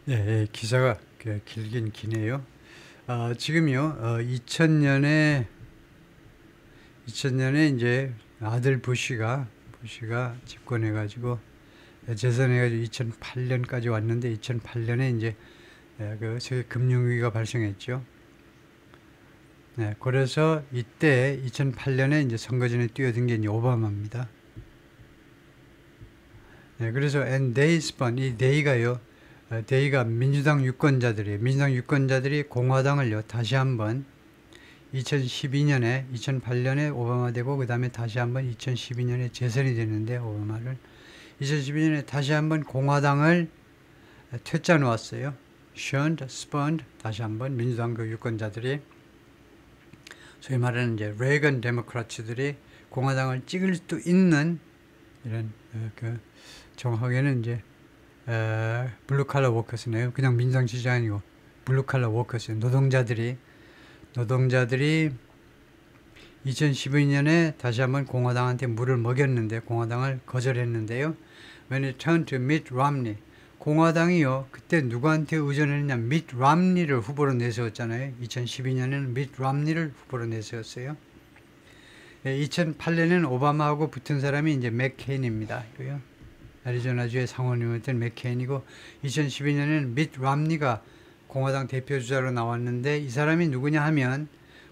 예, 예, 기사가 길긴 기네요. 지금요, 2000년에 이제 아들 부시가 집권해가지고, 재선해가지고 2008년까지 왔는데, 2008년에 이제 그 세계 금융위기가 발생했죠. 네, 그래서 이때 2008년에 이제 선거전에 뛰어든 게 이제 오바마입니다. 네, 그래서 and they spun 이 데이가 민주당 유권자들이에요. 민주당 유권자들이 공화당을요 다시 한번 2012년에 2008년에 오바마 되고 그 다음에 다시 한번 2012년에 재선이 됐는데 오바마를 2012년에 다시 한번 공화당을 퇴짜 놓았어요. shunned, spurned 다시 한번 민주당 그 유권자들이 소위 말하는 이제 레이건 데모크라츠들이 공화당을 찍을 수 있는 이런 그 정확하게는 이제 블루칼라 워커스네요. 그냥 민주당 지지 아니고 블루칼라 워커스 노동자들이 2012년에 다시 한번 공화당한테 물을 먹였는데 공화당을 거절했는데요. When it turned to Mitt Romney 공화당이요 그때 누구한테 의존했냐 미트 람니를 후보로 내세웠잖아요. 2012년에는 미트 람니를 후보로 내세웠어요. 2008년에는 오바마하고 붙은 사람이 이제 맥케인입니다. 애리조나주의 상원의원이었던 맥케인이고 2012년에는 미트 람니가 공화당 대표주자로 나왔는데 이 사람이 누구냐 하면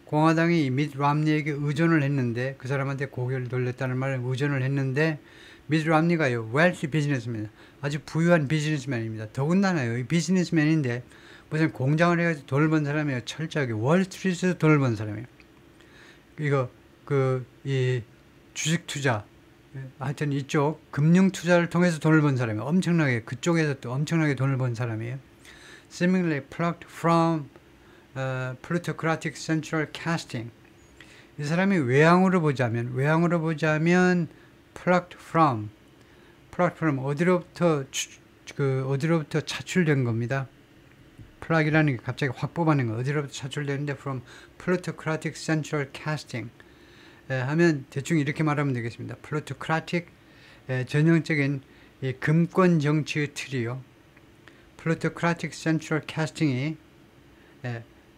공화당이 미트 람니에게 의존을 했는데 그 사람한테 고개를 돌렸다는 말을 의존을 했는데 미트 람니가요 wealthy 비즈니스맨 아주 부유한 비즈니스맨입니다. 더군다나요 이 비즈니스맨인데 무슨 공장을 해가지고 돈을 번 사람이에요. 철저하게 월스트리트에서 돈을 번 사람이에요. 이거 이 주식 투자 하여튼 이쪽 금융 투자를 통해서 돈을 번 사람이에요. 엄청나게 그쪽에서 또 엄청나게 돈을 번 사람이에요. Seemingly plucked from plutocratic central casting. 이 사람이 외향으로 보자면 plucked from 어디로부터 차출된 겁니다. 플락이라는 게 갑자기 확 뽑아낸 거 어디로부터 차출되는데 from plutocratic central casting 하면 대충 이렇게 말하면 되겠습니다. plutocratic 전형적인 이 금권 정치의 틀이요. plutocratic central casting이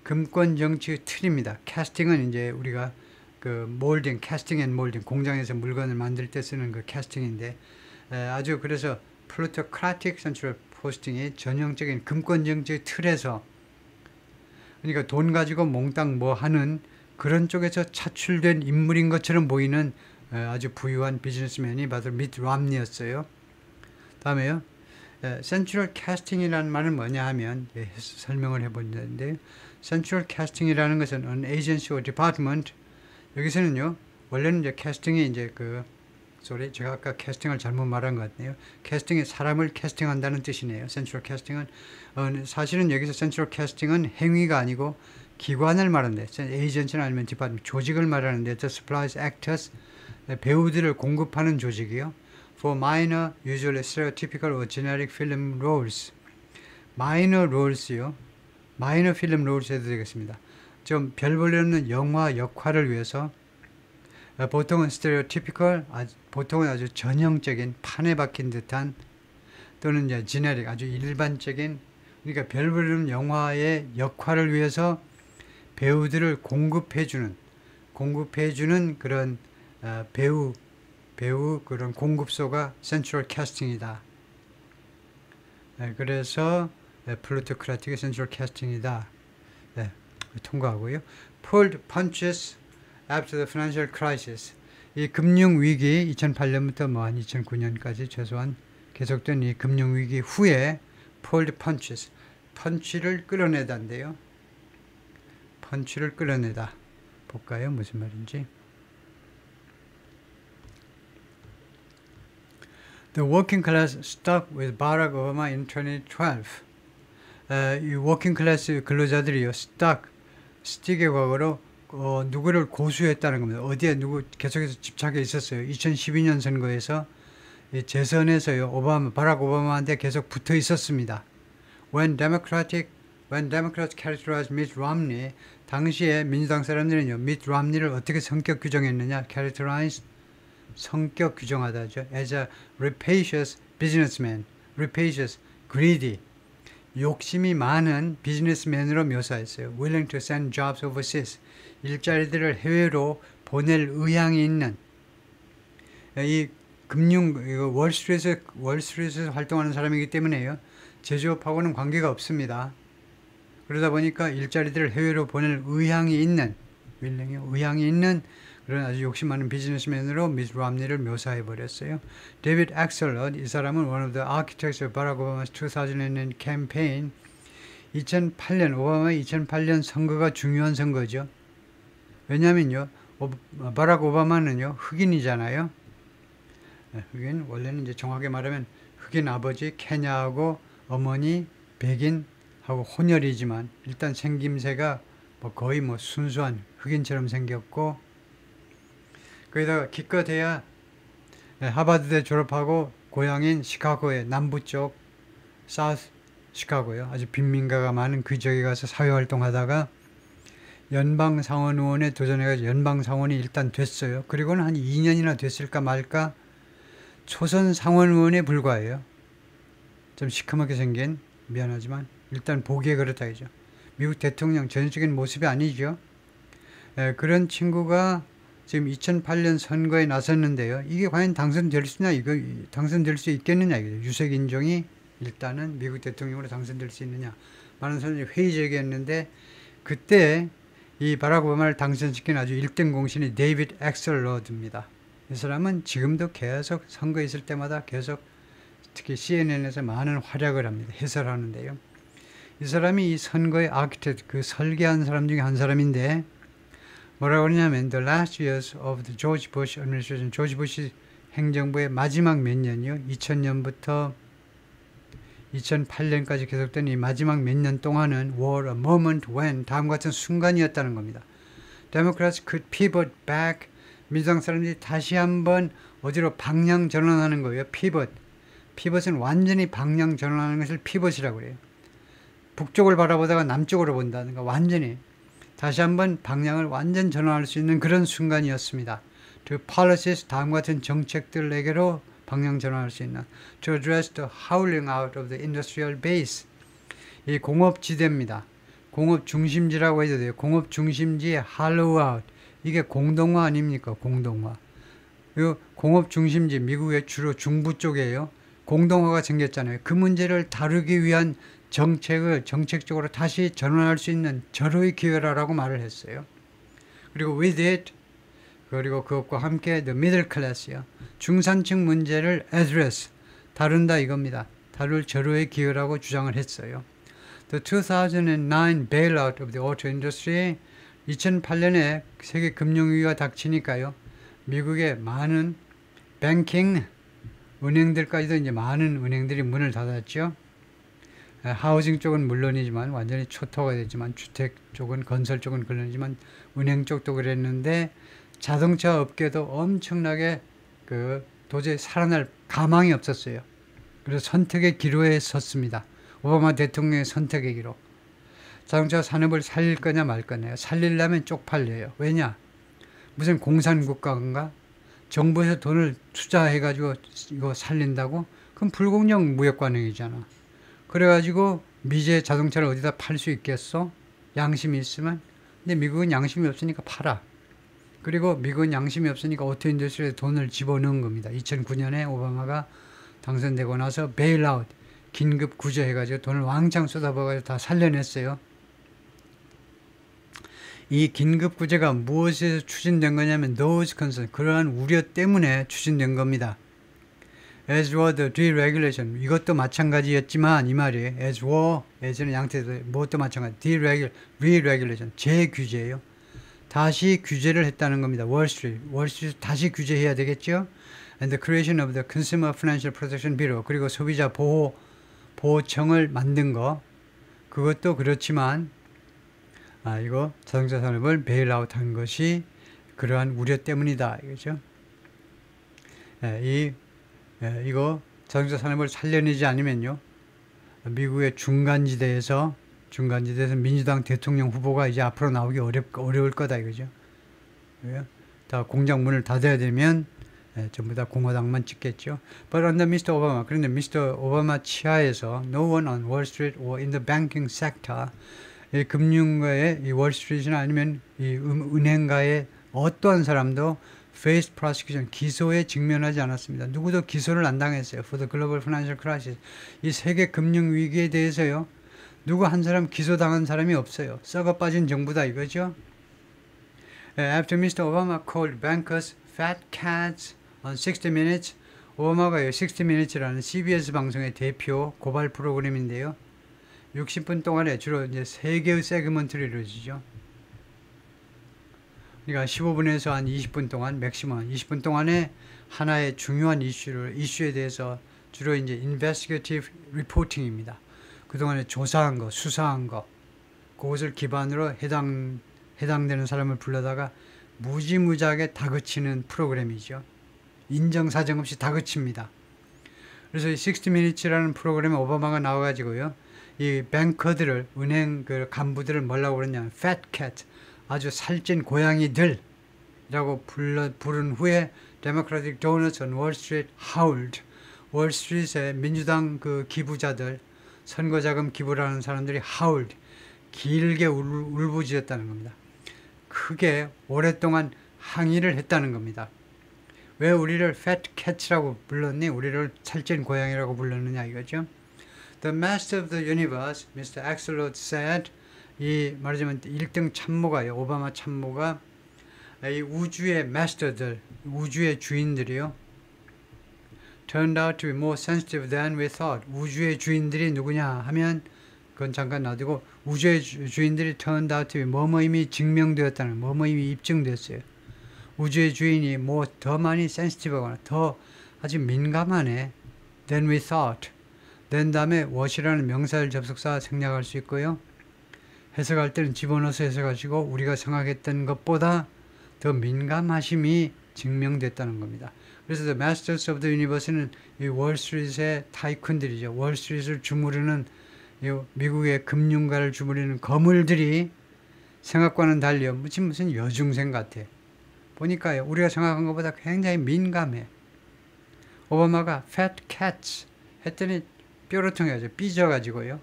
금권 정치의 틀입니다. casting은 이제 우리가 그 몰딩, casting and molding 공장에서 물건을 만들 때 쓰는 그 casting인데 아주 그래서 plutocratic central posting이 전형적인 금권 정치의 틀에서 그러니까 돈 가지고 몽땅 뭐 하는 그런 쪽에서 차출된 인물인 것처럼 보이는 아주 부유한 비즈니스맨이 바로 미트 람니였어요. 다음에요. 센트럴 캐스팅이라는 말은 뭐냐 하면 설명을 해보는데 센트럴 캐스팅이라는 것은 an agency or department 여기서는요 원래는 이제 캐스팅이 이제 제가 아까 캐스팅을 잘못 말한 것 같네요. 캐스팅이 사람을 캐스팅한다는 뜻이네요. 센트럴 캐스팅은 사실은 여기서 센트럴 캐스팅은 행위가 아니고 기관을 말하는데 에이전트나 아니면 디파트먼트 조직을 말하는데 the supplies actors 배우들을 공급하는 조직이요. For minor, usually stereotypical or generic film roles. minor roles요. minor film roles 해도 되겠습니다. 좀 별 볼일 없는 영화 역할을 위해서 보통은 stereotypical, 보통은 아주 전형적인 판에 박힌 듯한 또는 이제 generic, 아주 일반적인 그러니까 별 볼일 없는 영화의 역할을 위해서 배우들을 공급해주는 그런 배우 그런 공급소가 센트럴 캐스팅이다. 그래서 플루토크라틱의 센트럴 캐스팅이다. 통과하고요. Pulled punches after the financial crisis. 이 금융 위기 2008년부터 뭐 한 2009년까지 최소한 계속된 이 금융 위기 후에 pulled punches 펀치를 끌어내다인데요. 펀치를 끌어내다. 볼까요? 무슨 말인지. The working class stuck with Barack Obama in 2012. 이 워킹 클래스 근로자들이요. 스틱의 과거로 누구를 고수했다는 겁니다. 어디에 누구 계속해서 집착해 있었어요. 2012년 선거에서 재선에서요. 바락 오바마한테 계속 붙어 있었습니다. When Democrats characterized Mitt Romney, 당시에 민주당 사람들은요, 미트 람니를 어떻게 성격 규정했느냐? characterized 성격 규정하다죠. as a rapacious businessman, rapacious, greedy. 욕심이 많은 비즈니스맨으로 묘사했어요. Willing to send jobs overseas. 일자리들을 해외로 보낼 의향이 있는 이 금융 월스트리트에서 활동하는 사람이기 때문에요. 제조업하고는 관계가 없습니다. 그러다 보니까 일자리들을 해외로 보낼 의향이 있는 그런 아주 욕심 많은 비즈니스맨으로 미스 롬니를 묘사해 버렸어요. 데이비드 엑셀럿, 이 사람은 one of the architects of Barack Obama's 2008 campaign. 2008년 오바마의 2008년 선거가 중요한 선거죠. 왜냐면요, 바락 오바마는요 흑인이잖아요. 흑인, 원래는 이제 정확하게 말하면 흑인 아버지 케냐하고 어머니 백인하고 혼혈이지만 일단 생김새가 거의 순수한 흑인처럼 생겼고, 거기다가 기껏해야 하버드대 졸업하고 고향인 시카고의 남부쪽 사우스 시카고요. 아주 빈민가가 많은 그 지역에 가서 사회활동하다가 연방상원의원에 도전해가지고 연방상원이 일단 됐어요. 그리고는 한 2년이나 됐을까 말까 초선 상원의원에 불과해요. 좀 시커멓게 생긴, 미안하지만 일단 보기에 그렇다 이죠. 미국 대통령 전형적인 모습이 아니죠. 그런 친구가 지금 2008년 선거에 나섰는데요. 이게 과연 당선될 수 있겠느냐 이거죠. 유색인종이 일단은 미국 대통령으로 당선될 수 있느냐. 많은 사람들이 회의적이었는데 그때 이 바락 오바마를 당선시킨 아주 1등 공신이 데이비드 엑셀러드입니다. 이 사람은 지금도 계속 선거 있을 때마다 계속 특히 CNN에서 많은 활약을 합니다. 해설하는데요. 이 사람이 이 선거의 아키텍트, 그 설계한 사람 중에 한 사람인데 뭐라고 그러냐면 The last years of the George Bush administration, 조지 부시 행정부의 마지막 몇 년이요. 2000년부터 2008년까지 계속된 이 마지막 몇 년 동안은 were a moment when 다음과 같은 순간이었다는 겁니다. Democrats could pivot back. 민주당 사람들이 다시 한번 어디로 방향 전환하는 거예요. pivot은 완전히 방향 전환하는 것을 pivot이라고 그래요. 북쪽을 바라보다가 남쪽으로 본다든가 완전히 다시 한번 방향을 완전 전환할 수 있는 그런 순간이었습니다. To policies, 다음과 같은 정책들에게로 방향 전환할 수 있는 To address the howling out of the industrial base. 이 공업지대입니다. 공업 중심지라고 해도 돼요. 공업 중심지의 hollow out. 이게 공동화 아닙니까? 공동화. 이 공업 중심지, 미국의 주로 중부 쪽이에요. 공동화가 생겼잖아요. 그 문제를 다루기 위한 정책적으로 다시 전환할 수 있는 절호의 기회라고 말을 했어요. 그리고 with it, 그리고 그것과 함께 the middle class요. 중산층 문제를 address, 다룬다 이겁니다. 다룰 절호의 기회라고 주장을 했어요. The 2009 bailout of the auto industry, 2008년에 세계 금융위기가 닥치니까요. 미국의 많은 뱅킹 은행들까지도 이제 많은 은행들이 문을 닫았죠. 하우징 쪽은 물론이지만 완전히 초토화가 됐지만 주택 쪽은 건설 쪽은 그러지만 은행 쪽도 그랬는데 자동차 업계도 엄청나게 도저히 살아날 가망이 없었어요. 그래서 선택의 기로에 섰습니다. 오바마 대통령의 선택의 기로. 자동차 산업을 살릴 거냐 말 거냐. 살리려면 쪽팔려요. 왜냐? 무슨 공산국가인가? 정부에서 돈을 투자해가지고 이거 살린다고? 그럼 불공정 무역관행이잖아. 그래가지고 미제 자동차를 어디다 팔 수 있겠어? 양심이 있으면. 근데 미국은 양심이 없으니까 팔아. 그리고 미국은 양심이 없으니까 오토 인더스트리에 돈을 집어넣은 겁니다. 2009년에 오바마가 당선되고 나서 베일아웃, 긴급 구제해가지고 돈을 왕창 쏟아부어가지고 다 살려냈어요. 이 긴급 구제가 무엇에서 추진된 거냐면 those concern, 그러한 우려 때문에 추진된 겁니다. As were the deregulation, 이것도 마찬가지였지만 이 말이에요. As were, as는 양태에서 무엇도 마찬가지. deregulation, 재규제예요. 다시 규제를 했다는 겁니다. 월스트리트 다시 규제해야 되겠죠. And the creation of the Consumer Financial Protection Bureau, 그리고 소비자 보호청을 만든 거, 그것도 그렇지만 이거 자동차 산업을 베일아웃 한 것이 그러한 우려 때문이다 이거죠. 이거 자동차 산업을 살려내지 않으면요, 미국의 중간지대에서 민주당 대통령 후보가 이제 앞으로 나오기 어려울 거다 이거죠. 다 공장 문을 닫아야 되면 전부 다 공화당만 찍겠죠. But under Mr. Obama, 그런데 Mr. 오바마 치하에서 no one on Wall Street or in the banking sector, 이 금융가의 이 월스트리트나 아니면 이 은행가의 어떠한 사람도 faced prosecution, 기소에 직면하지 않았습니다. 누구도 기소를 안 당했어요. For the global financial crisis. 이 세계 금융 위기에 대해서요. 누구 한 사람 기소당한 사람이 없어요. 썩어 빠진 정부다 이거죠. After Mr. Obama called bankers fat cats on 60 Minutes, 오바마가 60 Minutes라는 CBS 방송의 대표 고발 프로그램인데요. 60분 동안에 주로 이제 3개의 세그먼트로 이루어지죠. 그러니까 15분에서 한 20분 동안, 맥시멈 20분 동안에 하나의 중요한 이슈에 대해서 주로 이제 investigative reporting입니다. 그동안에 조사한 거, 수사한 거, 그것을 기반으로 해당되는 사람을 불러다가 무지무지하게 다그치는 프로그램이죠. 인정사정 없이 다그칩니다. 그래서 이 60 Minutes라는 프로그램에 오바마가 나와가지고요. 이 뱅커들을, 은행 그 간부들을 뭐라고 그러냐면 fat cat, 아주 살찐 고양이들이라고 부른 후에 Democratic donors on Wall Street howled. 월스트리트의 민주당 그 기부자들, 선거자금 기부를 하는 사람들이 howled. 길게 울부짖었다는 겁니다. 크게 오랫동안 항의를 했다는 겁니다. 왜 우리를 fat cat이라고 불렀니? 우리를 살찐 고양이라고 불렀느냐 이거죠. The master of the universe, Mr. Axelrod said, 이 말하자면 1등 참모가요. 오바마 참모가 이 우주의 마스터들, 우주의 주인들이요. Turned out to be more sensitive than we thought. 우주의 주인들이 누구냐 하면 그건 잠깐 놔두고 우주의 주인들이 turned out to be 뭐뭐 이미 증명되었다는 뭐뭐 이미 입증됐어요. 우주의 주인이 뭐 더 많이 sensitive하거나 더 아주 민감하네 than we thought. 된 다음에 what이라는 명사를 접속사 생략할 수 있고요. 해석할 때는 집어넣어서 해석하시고 우리가 생각했던 것보다 더 민감하심이 증명됐다는 겁니다. 그래서 The Masters of the Universe는 이 월스트리트의 타이쿤들이죠. 월스트리트를 주무르는 미국의 금융가를 주무르는 거물들이 생각과는 달리 무슨 여중생 같아. 보니까요. 우리가 생각한 것보다 굉장히 민감해. 오바마가 fat cats 했더니 뾰루통해가지고 삐져가지고요.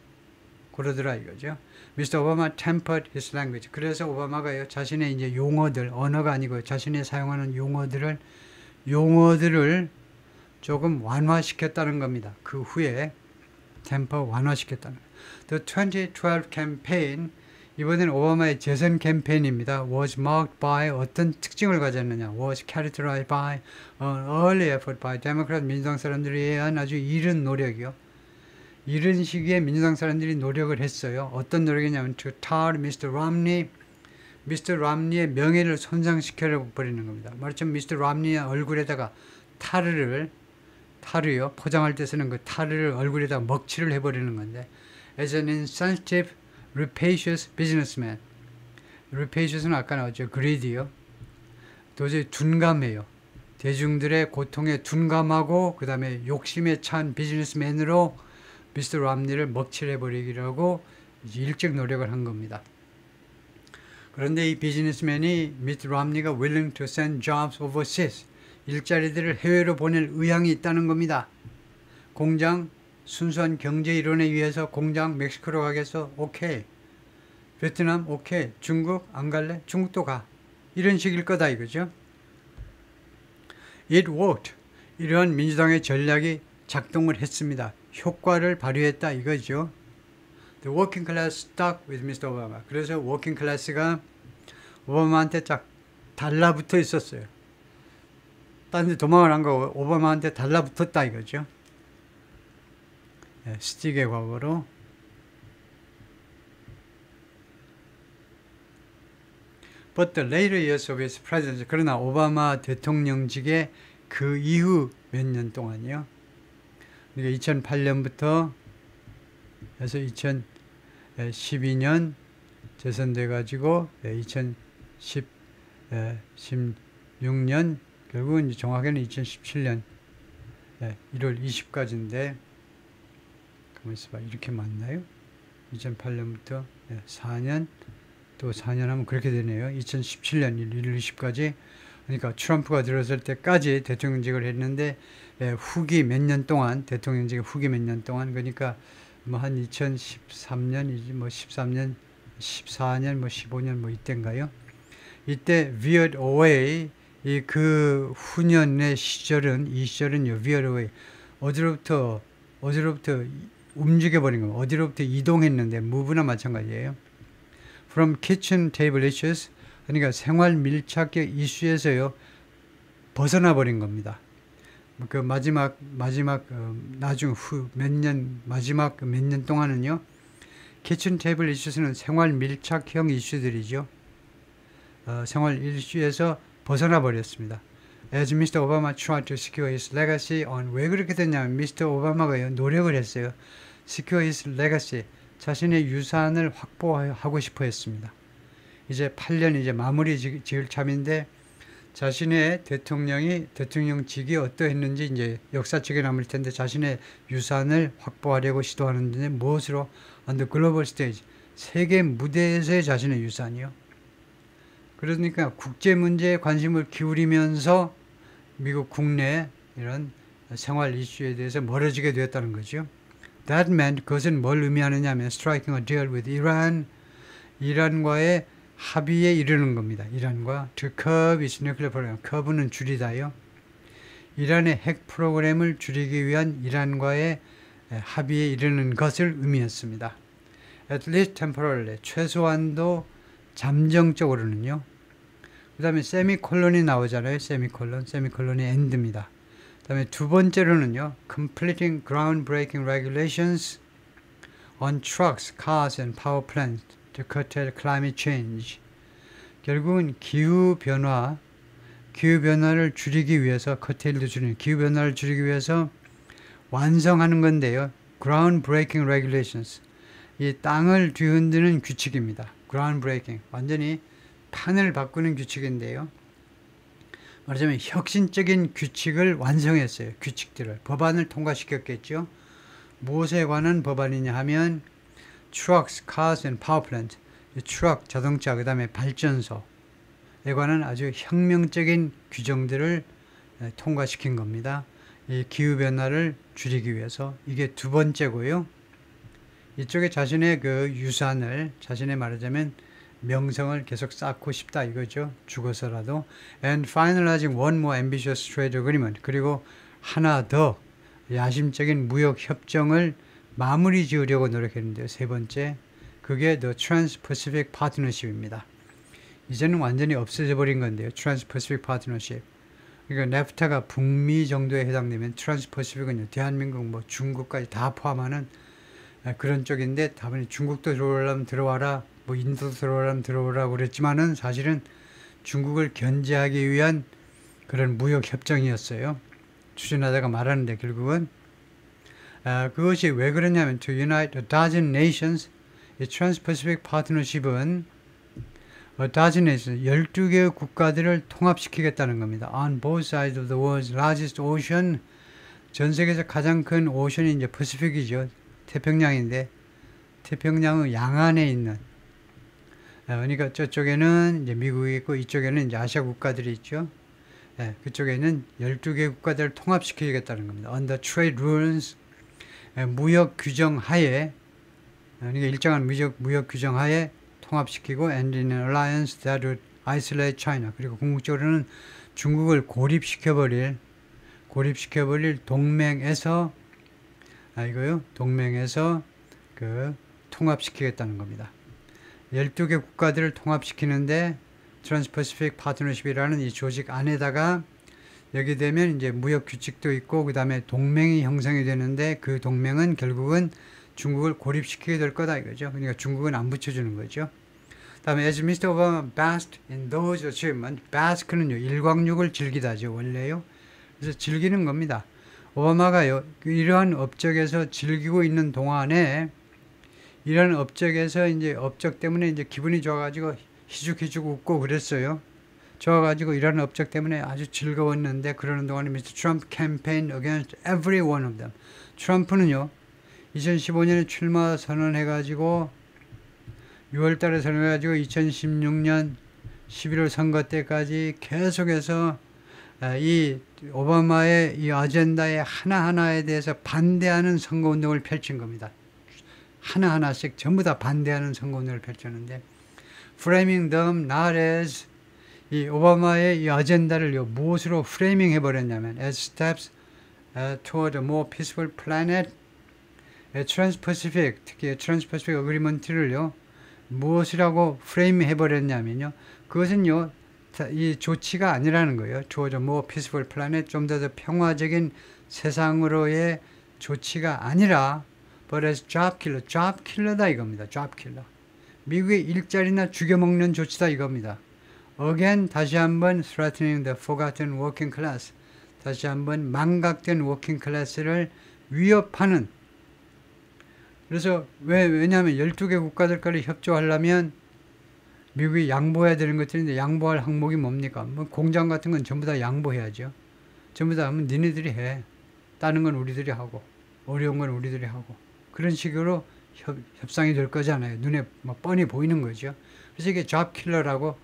그러더라 이거죠. Mr. Obama tempered his language. 그래서 오바마가요 자신의 이제 용어들, 언어가 아니고 자신이 사용하는 용어들을 조금 완화시켰다는 겁니다. 그 후에 temper 완화시켰다는 거예요. The 2012 campaign, 이번엔 오바마의 재선 캠페인입니다. was marked by 어떤 특징을 가졌느냐? was characterized by an early effort by Democrat 민주당 사람들에 의한 아주 이른 노력이요. 이른 시기에 민주당 사람들이 노력을 했어요. 어떤 노력이냐면 to tar Mr. Romney, Mr. Romney의 명예를 손상시켜 버리는 겁니다. 말하자면 Mr. Romney의 얼굴에다가 타르요. 포장할 때 쓰는 그 타르를 얼굴에다가 먹칠을 해버리는 건데 as an insensitive, rapacious businessman. rapacious는 아까 나왔죠. greedy요. 도저히 둔감해요. 대중들의 고통에 둔감하고 그 다음에 욕심에 찬 비즈니스맨으로 미스터 람니를 먹칠해버리기라고 일찍 노력을 한 겁니다. 그런데 이 비즈니스맨이 미스터 람니가 willing to send jobs overseas, 일자리들을 해외로 보낼 의향이 있다는 겁니다. 공장, 순수한 경제 이론에 의해서 공장 멕시코로 가겠어? 오케이. 베트남? 오케이. 중국? 안 갈래? 중국도 가. 이런 식일 거다 이거죠. It worked. 이러한 민주당의 전략이 작동을 했습니다. 효과를 발휘했다 이거죠. The working class stuck with Mr. Obama. 그래서 working class가 오바마한테 쫙 달라붙어 있었어요. 딴 데 도망을 안 가고 오바마한테 달라붙었다 이거죠. 네, 스틱의 과거로. But the later years of his presidency. 그러나 오바마 대통령직의 그 이후 몇 년 동안이요. 그러니까 2008년부터 해서 2012년 재선돼 가지고 2016년 결국은 정확히는 2017년 1월 20까지인데 가만히 있어봐. 이렇게 맞나요? 2008년부터 4년 또 4년 하면 그렇게 되네요. 2017년 1월 20까지 그러니까 트럼프가 들어설 때까지 대통령직을 했는데 후기 몇 년 동안 대통령직 후기 몇 년 동안 그러니까 뭐 한 2013년 뭐 13년 14년 뭐 15년 뭐 이때인가요? 이때 veered away 이 그 후년의 시절은 이 시절은요 veered away 어디로부터 움직여 버린 거 어디로부터 이동했는데 move나 마찬가지예요. From kitchen table issues 그러니까 생활 밀착형 이슈에서요 벗어나 버린 겁니다. 그 마지막 나중 후 몇 년 마지막 몇 년 동안은요 키친 테이블 이슈스는 생활 밀착형 이슈들이죠. 생활 이슈에서 벗어나 버렸습니다. As Mr. Obama tried to secure his legacy on 왜 그렇게 됐냐면 미스터 오바마가요 노력을 했어요. secure his legacy 자신의 유산을 확보하고 싶어 했습니다. 이제 8년 이제 마무리 지을 참인데 자신의 대통령직이 어떠했는지 이제 역사책에 남을 텐데 자신의 유산을 확보하려고 시도하는데 무엇으로? On the global stage. 세계 무대에서의 자신의 유산이요. 그러니까 국제 문제에 관심을 기울이면서 미국 국내 이런 생활 이슈에 대해서 멀어지게 되었다는 거죠. That meant 그것은 뭘 의미하느냐 하면 striking a deal with Iran. 이란과의 합의에 이르는 겁니다. 이란과 to curb its nuclear program. curve는 줄이다요. 이란의 핵 프로그램을 줄이기 위한 이란과의 합의에 이르는 것을 의미했습니다. At least temporarily. 최소한도 잠정적으로는요. 그 다음에 세미콜론이 나오잖아요. 세미콜론이 end입니다. 그 다음에 두 번째로는요. completing groundbreaking regulations on trucks, cars and power plants to curtail climate change. 결국은 기후변화를 줄이기 위해서 기후변화를 줄이기 위해서 완성하는 건데요. groundbreaking regulations. 이 땅을 뒤흔드는 규칙입니다. groundbreaking. 완전히 판을 바꾸는 규칙인데요. 말하자면 혁신적인 규칙을 완성했어요. 규칙들을. 법안을 통과시켰겠죠. 무엇에 관한 법안이냐 하면 trucks, cars and power plant. 트럭, 자동차, 그 다음에 발전소에 관한 아주 혁명적인 규정들을 통과시킨 겁니다. 이 기후변화를 줄이기 위해서. 이게 두 번째고요. 이쪽에 자신의 그 유산을, 자신의 말하자면 명성을 계속 쌓고 싶다 이거죠. 죽어서라도. And finalizing one more ambitious trade agreement. 그리고 하나 더 야심적인 무역 협정을 마무리 지으려고 노력했는데요. 세 번째. 그게 The Trans-Pacific Partnership입니다. 이제는 완전히 없어져 버린 건데요. Trans-Pacific Partnership. 그러니까 네프타가 북미 정도에 해당되면 Trans-Pacific은요. 대한민국 뭐 중국까지 다 포함하는 그런 쪽인데 다분히 중국도 들어오려면 들어와라. 뭐 인도도 들어오려면 들어오라고 그랬지만은 사실은 중국을 견제하기 위한 그런 무역 협정이었어요. 추진하다가 말하는데 결국은 그것이 왜 그러냐면 to unite a dozen nations 이 Trans-Pacific Partnership은 a dozen nations 12개의 국가들을 통합시키겠다는 겁니다. On both sides of the world's largest ocean 전 세계에서 가장 큰 오션이 이제 퍼시픽이죠. 태평양인데 태평양의 양안에 있는 그러니까 저쪽에는 이제 미국이 있고 이쪽에는 이제 아시아 국가들이 있죠. 그쪽에는 12개 국가들을 통합시키겠다는 겁니다. Under trade rules 무역 규정 하에 그러니까 일정한 무역 규정 하에 통합시키고 and in an alliance that would isolate China. 그리고 궁극적으로는 중국을 고립시켜버릴 동맹에서 동맹에서 그 통합시키겠다는 겁니다. 12개 국가들을 통합시키는데 트랜스퍼시픽 파트너십이라는 이 조직 안에다가 여기 되면 이제 무역 규칙도 있고 그 다음에 동맹이 형성이 되는데 그 동맹은 결국은 중국을 고립시키게 될 거다 이거죠. 그러니까 중국은 안 붙여주는 거죠. 다음에 as Mr. Obama basked in those achievements, bask는요 일광욕을 즐기다죠 원래요. 그래서 즐기는 겁니다. 오바마가요 이러한 업적에서 즐기고 있는 동안에 이런 업적에서 이제 업적 때문에 이제 기분이 좋아가지고 희죽희죽 웃고 그랬어요. 좋아가지고 이런 업적 때문에 아주 즐거웠는데 그러는 동안에 Mr. Trump campaigned against every one of them. 트럼프는요 2015년에 출마 선언해가지고 6월달에 선언해가지고 2016년 11월 선거 때까지 계속해서 이 오바마의 이 아젠다의 하나하나에 대해서 반대하는 선거운동을 펼친 겁니다. 하나하나씩 전부 다 반대하는 선거운동을 펼쳤는데 framing them not as 이 오바마의 이 아젠다를 무엇으로 프레이밍 해버렸냐면 as steps toward a more peaceful planet 트랜스퍼시픽 특히 트랜스퍼시픽 어그리먼트를요 무엇이라고 프레임 해버렸냐면요 그것은요 이 조치가 아니라는 거예요. toward a more peaceful planet 좀 더 평화적인 세상으로의 조치가 아니라 but as job killer다 이겁니다. job killer 미국의 일자리나 죽여먹는 조치다 이겁니다. Again, 다시 한번 threatening the forgotten working class. 다시 한번 망각된 working class를 위협하는. 그래서 왜냐하면 12개 국가들과를 협조하려면 미국이 양보해야 되는 것들인데 양보할 항목이 뭡니까? 뭐 공장 같은 건 전부 다 양보해야죠. 전부 다 하면 니네들이 해. 다른 건 우리들이 하고 어려운 건 우리들이 하고 그런 식으로 협상이 될 거잖아요. 눈에 막 뻔히 보이는 거죠. 그래서 이게 job killer라고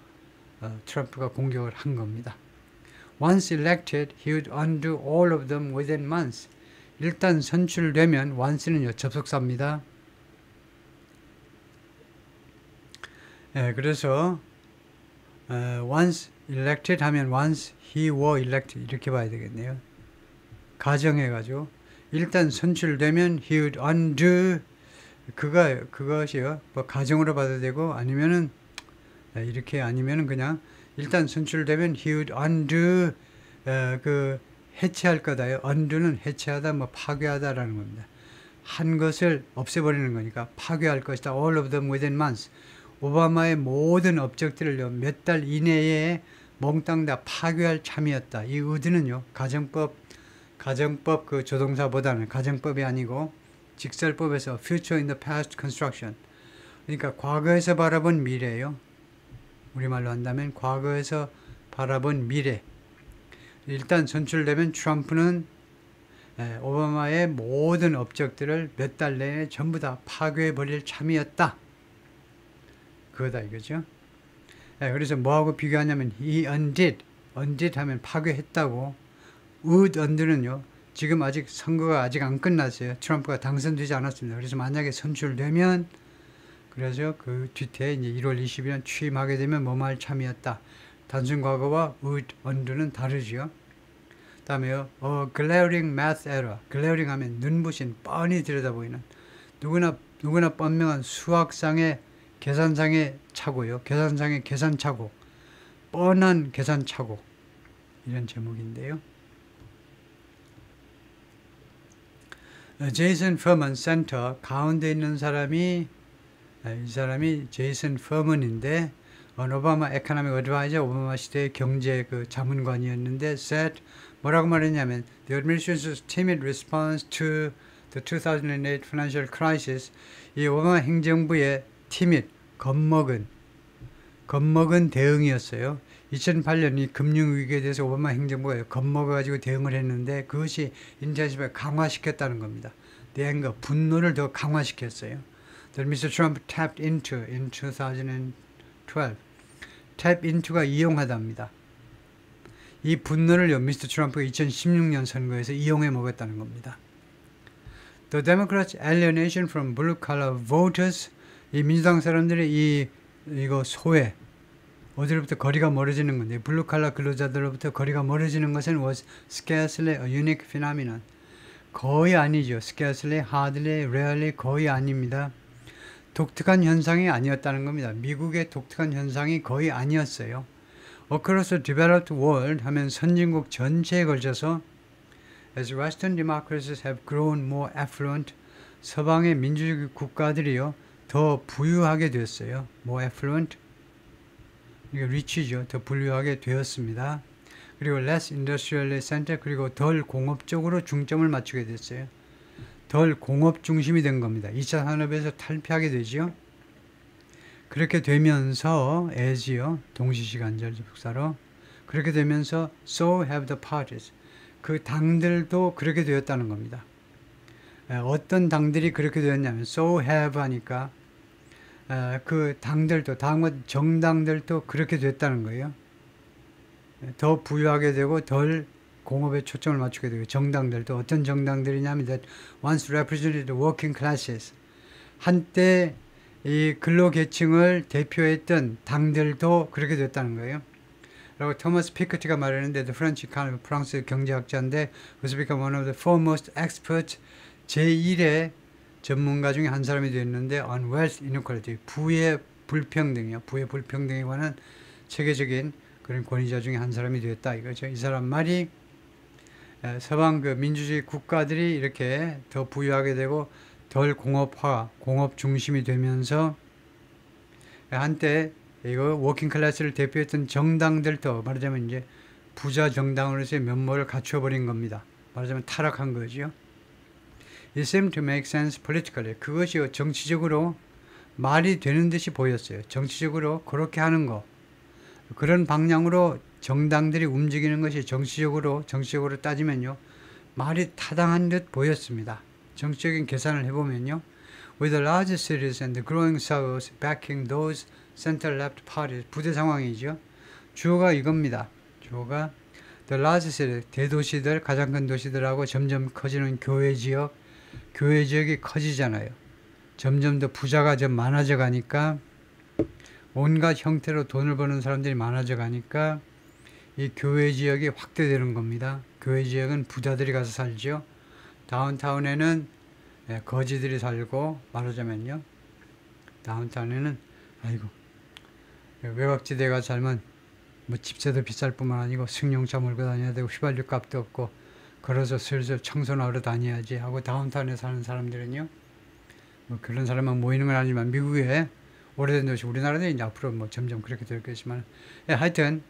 트럼프가 공격을 한 겁니다. Once elected, he would undo all of them within months. 일단 선출되면 once는요 접속사입니다. 그래서 once elected 하면 once he were elected 이렇게 봐야 되겠네요. 가정해가지고 일단 선출되면 he would undo 그것이요 뭐 가정으로 봐도 되고 아니면은 이렇게 아니면은 그냥 일단 선출되면 he would undo 그 해체할 거다요. undo는 해체하다 뭐 파괴하다라는 겁니다. 한 것을 없애버리는 거니까 파괴할 것이다. all of them within months. 오바마의 모든 업적들을요 몇 달 이내에 몽땅 다 파괴할 참이었다. 이 의드는요 가정법 그 조동사보다는 가정법이 아니고 직설법에서 future in the past construction. 그러니까 과거에서 바라본 미래예요. 우리말로 한다면 과거에서 바라본 미래. 일단 선출되면 트럼프는 오바마의 모든 업적들을 몇 달 내에 전부 다 파괴해버릴 참이었다. 그거다 이거죠. 그래서 뭐하고 비교하냐면 he undid 하면 파괴했다고 would undo는요. 지금 아직 선거가 아직 안 끝났어요. 트럼프가 당선되지 않았습니다. 그래서 만약에 선출되면 그래서 그 뒤태 이제 1월 20일 취임하게 되면 뭐할 참이었다. 단순 과거와 would undo는 다르지요. 다음에요. glaring math error. glaring 하면 눈부신 뻔히 들여다보이는 누구나 뻔명한 수학상의 계산상의 착오요. 계산상의 계산착오. 뻔한 계산착오. 이런 제목인데요. 제이슨 퍼먼 센터 가운데 있는 사람이 이 사람이 제이슨 퍼먼인데 오바마 에코노믹 어드바이저 오바마 시대의 경제 그 자문관이었는데 said 뭐라고 말했냐면 the administration's timid response to the 2008 financial crisis 이 오바마 행정부의 timid 겁먹은 대응이었어요. 2008년 이 금융위기에 대해서 오바마 행정부가 겁먹어가지고 대응을 했는데 그것이 인텐시브를 강화시켰다는 겁니다. The anger, 분노를 더 강화시켰어요. That Mr. Trump tapped into in 2012. tap into가 이용하답니다. 이 분노를요, 미스터 트럼프가 2016년 선거에서 이용해 먹었다는 겁니다. The Democrats' alienation from blue-collar voters 이 민주당 사람들의 이거 소외 어디로부터 거리가 멀어지는 건데 블루칼라 근로자들로부터 거리가 멀어지는 것은 was scarcely a unique phenomenon. 거의 아니죠. scarcely, hardly, rarely 거의 아닙니다. 독특한 현상이 아니었다는 겁니다. 미국의 독특한 현상이 거의 아니었어요. Across the developed world 하면 선진국 전체에 걸쳐서 as Western democracies have grown more affluent 서방의 민주주의 국가들이요 더 부유하게 되었어요. more affluent 이게 리치죠. 더 부유하게 되었습니다. 그리고 less industrially centered 그리고 덜 공업적으로 중점을 맞추게 됐어요. 덜 공업 중심이 된 겁니다. 2차 산업에서 탈피하게 되죠. 그렇게 되면서 as요. 동시시간절 접속사로 그렇게 되면서 so have the parties 그 당들도 그렇게 되었다는 겁니다. 어떤 당들이 그렇게 되었냐면 so have 하니까 그 당들도 다음과 정당들도 그렇게 됐다는 거예요. 더 부유하게 되고 덜 공업에 초점을 맞추게 되고 정당들도 어떤 정당들이냐면 that once represented the working classes 한때 이 근로계층을 대표했던 당들도 그렇게 됐다는 거예요. 그리고 토마스 피커티가 말했는데 the French economist, 프랑스 경제학자인데 was become one of the foremost experts 제1의 전문가 중에 한 사람이 됐는데 on wealth inequality 부의 불평등이요. 부의 불평등에 관한 세계적인 그런 권위자 중에 한 사람이 되었다 이거죠. 이 사람 말이 서방 그 민주주의 국가들이 이렇게 더 부유하게 되고 덜 공업화, 공업 중심이 되면서 한때 이거 워킹 클래스를 대표했던 정당들도 말하자면 이제 부자 정당으로서의 면모를 갖춰버린 겁니다. 말하자면 타락한 거죠. It seemed to make sense politically. 그것이 정치적으로 말이 되는 듯이 보였어요. 정치적으로 그렇게 하는 거. 그런 방향으로 정당들이 움직이는 것이 정치적으로 따지면요. 말이 타당한 듯 보였습니다. 정치적인 계산을 해보면요. With the large cities and the growing suburbs backing those center-left parties. 부대 상황이죠. 주어가 이겁니다. 주어가 the large cities, 대도시들, 가장 큰 도시들하고 점점 커지는 교외 지역이 커지잖아요. 점점 더 부자가 좀 많아져 가니까 온갖 형태로 돈을 버는 사람들이 많아져 가니까 이 교외 지역이 확대되는 겁니다. 교외 지역은 부자들이 가서 살죠. 다운타운에는 거지들이 살고 말하자면요. 다운타운에는 아이고 외곽지대 가서 살면 뭐 집세도 비쌀 뿐만 아니고 승용차 몰고 다녀야 되고 휘발유 값도 없고 걸어서 슬슬 청소나 하러 다녀야지 하고 다운타운에 사는 사람들은요. 뭐 그런 사람만 모이는 건 아니지만 미국에 오래된 도시 우리나라는 이제 앞으로 뭐 점점 그렇게 될 것이지만 하여튼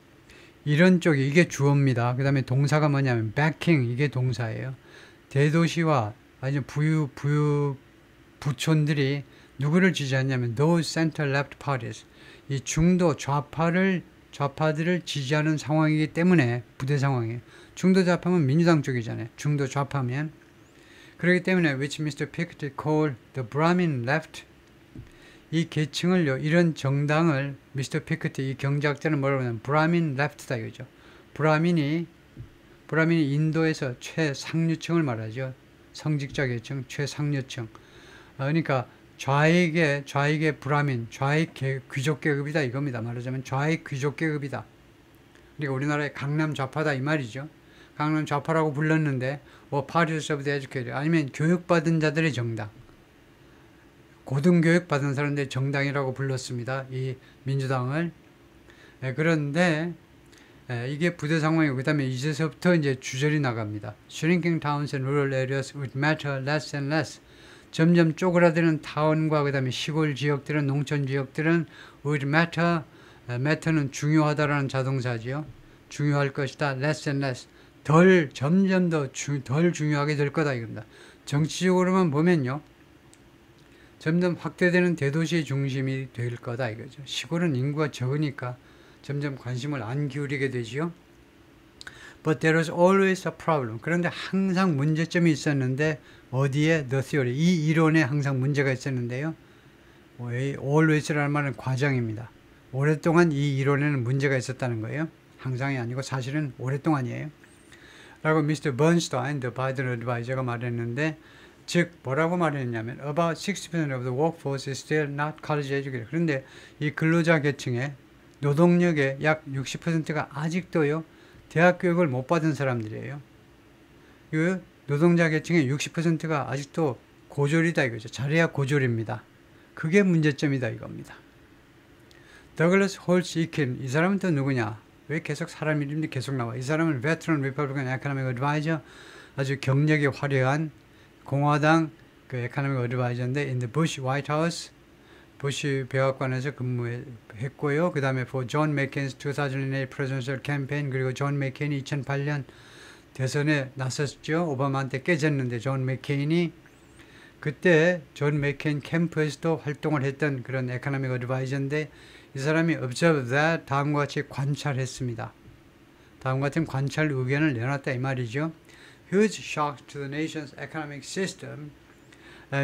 이런 쪽이 이게 주어입니다. 그 다음에 동사가 뭐냐면 backing 이게 동사예요. 대도시와 아주 부촌들이 누구를 지지하냐면 those center left parties 이 중도 좌파들을 지지하는 상황이기 때문에 부대 상황이에요. 중도 좌파면 민주당 쪽이잖아요. 중도 좌파면 그렇기 때문에 which Mr. Piketty called the Brahmin left 이 계층을요 이런 정당을 미스터 피크티 이 경제학자는 뭐라고 하냐면 브라민 레프트다 이거죠. 브라민이 인도에서 최상류층을 말하죠. 성직자 계층 최상류층. 그러니까 좌익의 브라민, 좌익 귀족 계급이다 이겁니다. 말하자면 좌익 귀족 계급이다. 그러니까 우리나라의 강남 좌파다 이 말이죠. 강남 좌파라고 불렀는데 Parties of the Educated 아니면 교육받은 자들의 정당. 고등교육 받은 사람들의 정당이라고 불렀습니다. 이 민주당을. 그런데 이게 부대 상황이고 그 다음에 이제서부터 이제 주절이 나갑니다. Shrinking towns and rural areas would matter less and less. 점점 쪼그라드는 타운과 그 다음에 시골 지역들은 농촌 지역들은 would matter. matter는 중요하다라는 자동사지요. 중요할 것이다. less and less. 점점 더 덜 중요하게 될 거다 이겁니다. 정치적으로만 보면요. 점점 확대되는 대도시의 중심이 될 거다 이거죠. 시골은 인구가 적으니까 점점 관심을 안 기울이게 되지요. But there was always a problem. 그런데 항상 문제점이 있었는데 어디에? The theory. 이 이론에 항상 문제가 있었는데요. always라는 말은 과장입니다. 오랫동안 이 이론에는 문제가 있었다는 거예요. 항상이 아니고 사실은 오랫동안이에요. 라고 Mr. Bernstein, the Biden advisor가 말했는데 즉 뭐라고 말했냐면 about 60% of the workforce is still not college educated. 그런데 이 근로자 계층의 노동력의 약 60%가 아직도요 대학 교육을 못 받은 사람들이에요. 그 노동자 계층의 60%가 아직도 고졸이다 이거죠. 잘해야 고졸입니다. 그게 문제점이다 이겁니다. 더글라스 홀츠 이킨 이 사람은 또 누구냐? 왜 계속 사람 이름이 계속 나와? 이 사람은 veteran Republican economic advisor 아주 경력이 화려한 공화당 그 에코노믹 어드바이저인데 in the Bush White House 부시 백악관에서 근무했고요. 그 다음에 for John McCain's 2008 presidential campaign 그리고 존 맥케인이 2008년 대선에 나섰죠. 오바마한테 깨졌는데 존 맥케인이 그때 존 맥케인 캠프에서도 활동을 했던 그런 에코노믹 어드바이저인데 이 사람이 observe that 다음과 같이 관찰했습니다. 다음과 같은 관찰 의견을 내놨다 이 말이죠. Huge shock to the nation's economic system.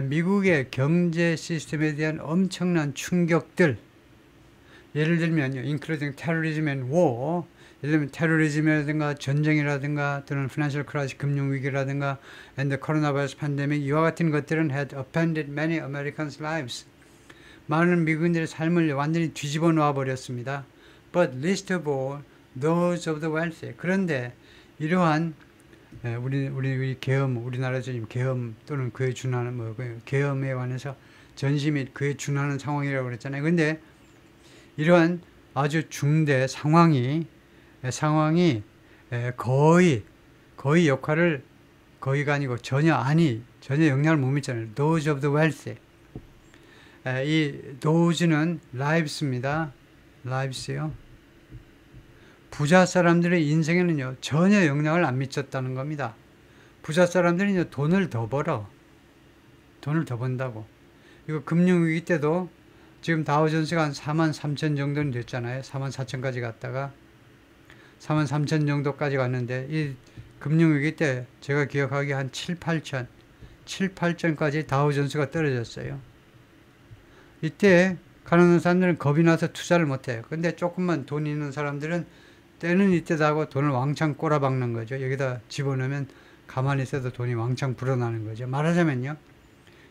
미국의 경제 시스템에 대한 엄청난 충격들, 예를 들면요, including terrorism and war, 예를 들면 테러리즘이라든가 전쟁이라든가 또는 financial crisis, 금융위기라든가 and the coronavirus pandemic, 이와 같은 것들은 had upended many Americans' lives. 많은 미국인들의 삶을 완전히 뒤집어 놓아 버렸습니다. But least of all, those of the wealthy. 그런데 이러한 우리 계엄, 우리나라에서 지금 계엄 또는 그에 준하는 계엄에 관해서 전시 및 그에 준하는 상황이라고 그랬잖아요. 근데 이러한 아주 중대 상황이 거의 역할을, 거의가 아니고 전혀 영향을 못 미쳤잖아요. Those of the wealthy. 이 those는 lives입니다. lives요. 부자 사람들의 인생에는요, 전혀 영향을 안 미쳤다는 겁니다. 부자 사람들은요, 돈을 더 번다고. 이거 금융위기 때도 지금 다우존스가 한 43,000 정도는 됐잖아요. 44,000까지 갔다가 43,000 정도까지 갔는데, 이 금융위기 때 제가 기억하기에 한 7,800까지 다우존스가 떨어졌어요. 이때 가난한 사람들은 겁이 나서 투자를 못해요. 근데 조금만 돈 있는 사람들은 때는 이때다 하고 돈을 왕창 꼬라박는 거죠. 여기다 집어넣으면 가만히 있어도 돈이 왕창 불어나는 거죠. 말하자면요,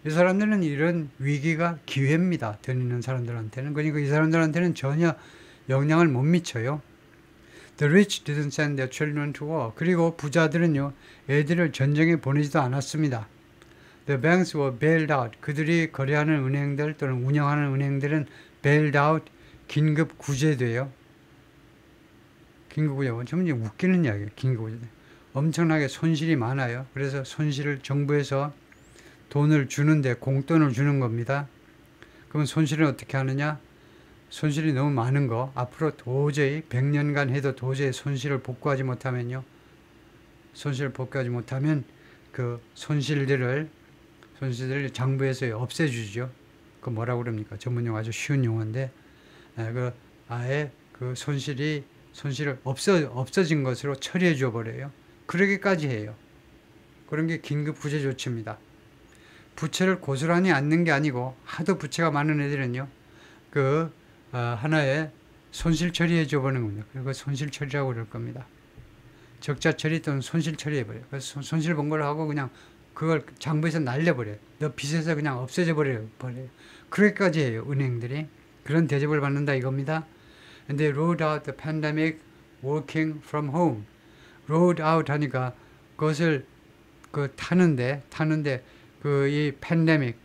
이 사람들은 이런 위기가 기회입니다. 돈 있는 사람들한테는. 그러니까 이 사람들한테는 전혀 영향을 못 미쳐요. The rich didn't send their children to war. 그리고 부자들은요, 애들을 전쟁에 보내지도 않았습니다. The banks were bailed out. 그들이 거래하는 은행들 또는 운영하는 은행들은 bailed out, 긴급 구제돼요. 긴급 구제. 전부 웃기는 이야기예요. 긴급 구제. 엄청나게 손실이 많아요. 그래서 손실을 정부에서 돈을 주는데 공돈을 주는 겁니다. 그럼 손실은 어떻게 하느냐? 손실이 너무 많은 거, 앞으로 도저히 100년간 해도 도저히 손실을 복구하지 못하면 그 손실들을 정부에서 없애주죠. 그 뭐라고 그럽니까? 전문용 아주 쉬운 용어인데, 아예 그 손실을 없어진 것으로 처리해 줘 버려요. 그러기까지 해요. 그런 게 긴급 구제 조치입니다. 부채를 고스란히 안는 게 아니고, 하도 부채가 많은 애들은요, 하나의 손실 처리해 줘 보는 겁니다. 그리고 손실 처리라고 그럴 겁니다. 적자 처리 또는 손실 처리해 버려요. 그래서 손실 본 걸 하고 그냥 그걸 정부에서 날려버려요. 너 빚에서 그냥 없애져 버려요. 그렇게까지 해요, 은행들이. 그런 대접을 받는다 이겁니다. And they rode out the pandemic working from home. rode out 하니까 그것을 타는데 이 팬데믹,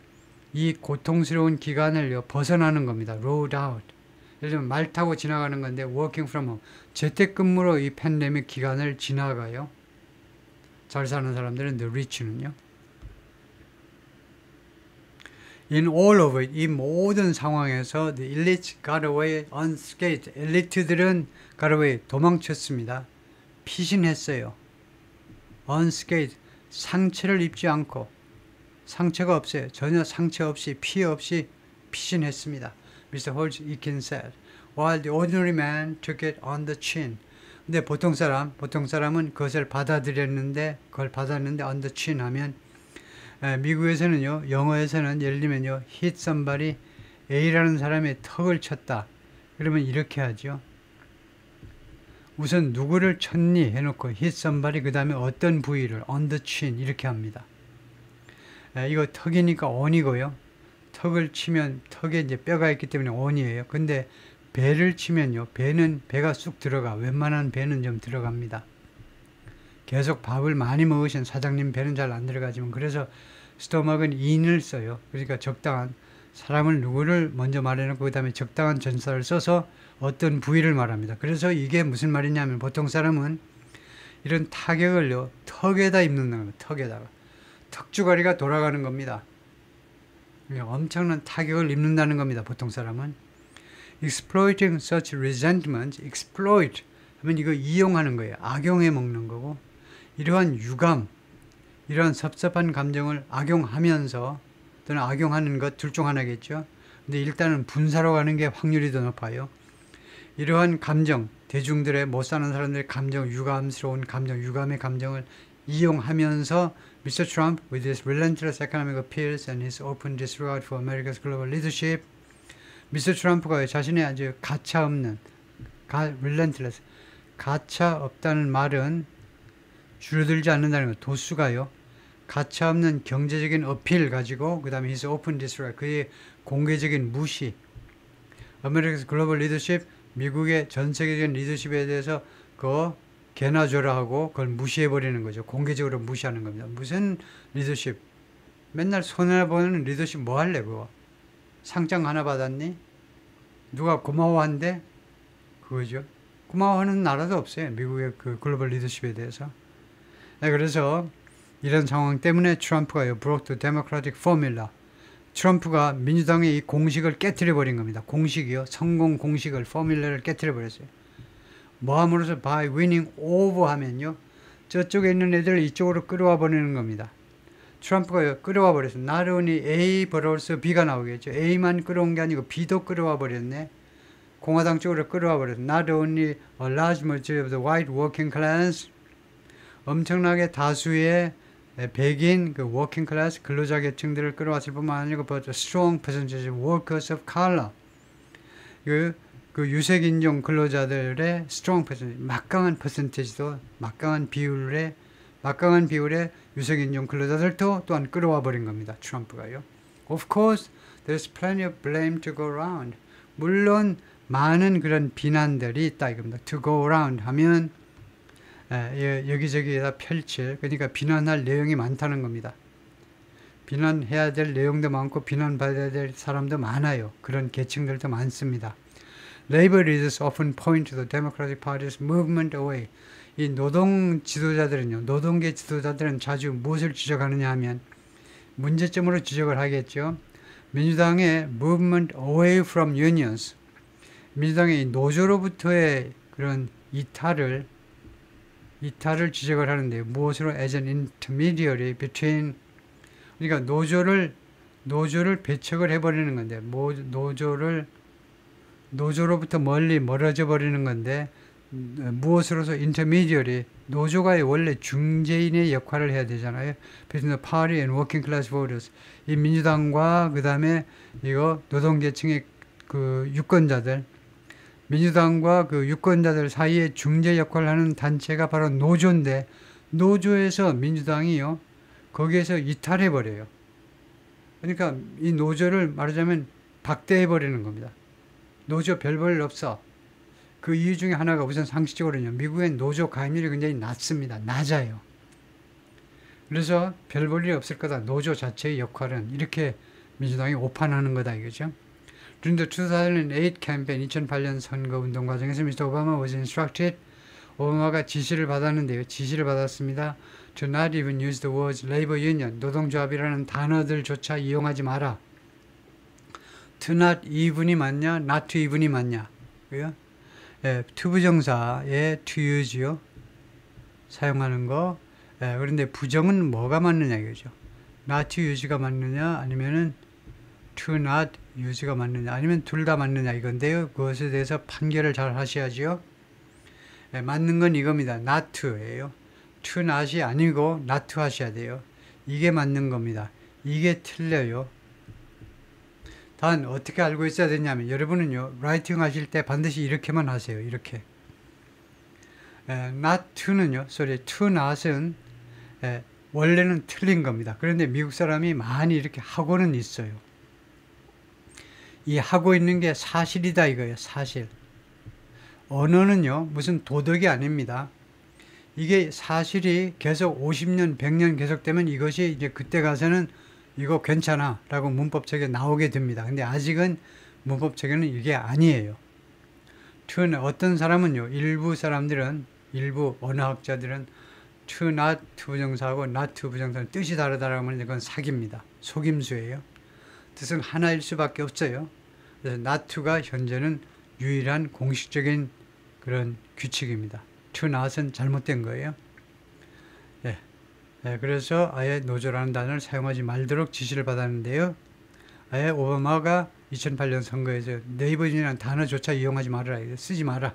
이 고통스러운 기간을 벗어나는 겁니다. rode out. 예를 들면 말 타고 지나가는 건데 working from home. 재택근무로 이 팬데믹 기간을 지나가요. 잘 사는 사람들은 the rich는요. In all of it, 이 모든 상황에서 the elites got away unscathed. 엘리트들은 got away, 도망쳤습니다. 피신했어요. unscathed, 상처를 입지 않고, 상처가 없어요. 전혀 상처 없이, 피해 없이 피신했습니다. Mr. Hodgkin said, while the ordinary man took it on the chin. 근데 보통 사람은 그것을 받아들였는데, 그걸 받았는데 on the chin 하면, 미국에서는요, 영어에서는 예를 들면요, hit somebody, A라는 사람의 턱을 쳤다. 그러면 이렇게 하죠. 우선 누구를 쳤니 해놓고 hit somebody, 그 다음에 어떤 부위를 on the chin 이렇게 합니다. 이거 턱이니까 on이고요. 턱을 치면 턱에 이제 뼈가 있기 때문에 on이에요. 근데 배를 치면요, 배가 쑥 들어가. 웬만한 배는 좀 들어갑니다. 계속 밥을 많이 먹으신 사장님 배는 잘 안 들어가지만, 그래서 스토막은 in을 써요. 그러니까 적당한 사람을 누구를 먼저 말해놓고 그 다음에 적당한 전사를 써서 어떤 부위를 말합니다. 그래서 이게 무슨 말이냐면, 보통 사람은 이런 타격을요, 턱에다 입는다는 겁니다. 턱에다가. 턱주가리가 돌아가는 겁니다. 엄청난 타격을 입는다는 겁니다. 보통 사람은. exploiting such resentment, exploit 하면 이거 이용하는 거예요. 악용해 먹는 거고, 이러한 유감, 이러한 섭섭한 감정을 악용하면서 또는 악용하는 것 둘 중 하나겠죠. 근데 일단은 분사로 가는 게 확률이 더 높아요. 이러한 감정, 대중들의 못 사는 사람들의 감정, 유감스러운 감정, 유감의 감정을 이용하면서 Mr. Trump with his relentless economic appeals and his open disregard for America's global leadership 미스터 트럼프가 자신의 아주 가차 없는 relentless 가차 없다는 말은 줄어들지 않는다는 거 도수가요. 가차 없는 경제적인 어필 가지고 그 다음에 his open disregard 그의 공개적인 무시 America's global leadership 미국의 전 세계적인 리더십에 대해서 그거 개나 줘라 하고 그걸 무시해버리는 거죠. 공개적으로 무시하는 겁니다. 무슨 리더십 맨날 손해보는 리더십 뭐 할래 그거 상장 하나 받았니? 누가 고마워한대? 그거죠. 고마워하는 나라도 없어요. 미국의 그 글로벌 리더십에 대해서. 네, 그래서 이런 상황 때문에 트럼프가요. broke the democratic formula. 트럼프가 민주당의 이 공식을 깨트려 버린 겁니다. 공식이요. 성공 공식을 포뮬러를 깨트려 버렸어요. 뭐 함으로써 by winning over 하면요. 저쪽에 있는 애들 이쪽으로 끌어와 버리는 겁니다. 트럼프가 끌어와 버렸어. not only A but also B가 나오겠죠. A만 끌어온 게 아니고 B도 끌어와 버렸네. 공화당 쪽으로 끌어와 버렸어. not only a large majority of the white working class 엄청나게 다수의 백인 그 working class 근로자 계층들을 끌어왔을 뿐만 아니고 but a strong percentage of workers of color 그 유색 인종 근로자들의 strong percentage 막강한 퍼센테이지도 막강한 비율의 유색 인종 근로자들도 또한 끌어와 버린 겁니다. 트럼프가요. Of course, there's plenty of blame to go around. 물론 많은 그런 비난들이 있다 이겁니다. To go around 하면 여기저기에다 펼칠 그러니까 비난할 내용이 많다는 겁니다. 비난해야 될 내용도 많고 비난받아야 될 사람도 많아요. 그런 계층들도 많습니다. Labor leaders often point to the Democratic Party's movement away. 이 노동 지도자들은요, 노동계 지도자들은 자주 무엇을 지적하느냐 하면 문제점으로 지적을 하겠죠. 민주당의 movement away from unions. 민주당의 노조로부터의 그런 이탈을 지적을 하는데 무엇으로 as an intermediary between 그러니까 노조를 배척을 해버리는 건데 노조로부터 멀어져 버리는 건데 무엇으로서 intermediary 노조가 원래 중재인의 역할을 해야 되잖아요. between the party and working class voters 이 민주당과 그 다음에 이거 노동계층의 그 유권자들 민주당과 그 유권자들 사이에 중재 역할을 하는 단체가 바로 노조인데 노조에서 민주당이요 거기에서 이탈해 버려요. 그러니까 이 노조를 말하자면 박대해 버리는 겁니다. 노조 별 볼 없어. 그 이유 중에 하나가 우선 상식적으로는요. 미국의 노조 가입률이 굉장히 낮습니다. 낮아요. 그래서 별 볼 일이 없을 거다. 노조 자체의 역할은 이렇게 민주당이 오판하는 거다 이거죠. During the 2008 campaign, 2008년 선거운동 과정에서 Mr. Obama was instructed, 오바마가 지시를 받았는데요. 지시를 받았습니다. To not even use the words labor union, 노동조합이라는 단어들조차 이용하지 마라. To not even이 맞냐, not to even이 맞냐. 그요? to 부정사에 to use요. 사용하는 거. 그런데 부정은 뭐가 맞느냐 이거죠. not to use가 맞느냐, 아니면은 to not use가 맞느냐, 아니면 둘 다 맞느냐 이건데요. 그것에 대해서 판결을 잘 하셔야죠. 맞는 건 이겁니다. not to예요. to not이 아니고 not to 하셔야 돼요. 이게 맞는 겁니다. 이게 틀려요. 단 어떻게 알고 있어야 되냐면 여러분은요 라이팅 하실 때 반드시 이렇게만 하세요. 이렇게 not to는요 to not은 원래는 틀린 겁니다. 그런데 미국 사람이 많이 이렇게 하고는 있어요. 이 하고 있는 게 사실이다 이거예요. 사실. 언어는요 무슨 도덕이 아닙니다. 이게 사실이 계속 50년 100년 계속되면 이것이 이제 그때 가서는 이거 괜찮아 라고 문법책에 나오게 됩니다. 근데 아직은 문법책에는 이게 아니에요. to는 어떤 사람은요 일부 사람들은 일부 언어학자들은 to not to 부정사하고 not to 부정사는 뜻이 다르다라고 하면 이건 사기입니다. 속임수예요. 뜻은 하나일 수밖에 없어요. 그래서 not to가 현재는 유일한 공식적인 그런 규칙입니다. to not은 잘못된 거예요. 그래서 아예 노조라는 단어를 사용하지 말도록 지시를 받았는데요. 아예 오바마가 2008년 선거에서 네이버인이라는 단어조차 이용하지 말아라. 쓰지 마라.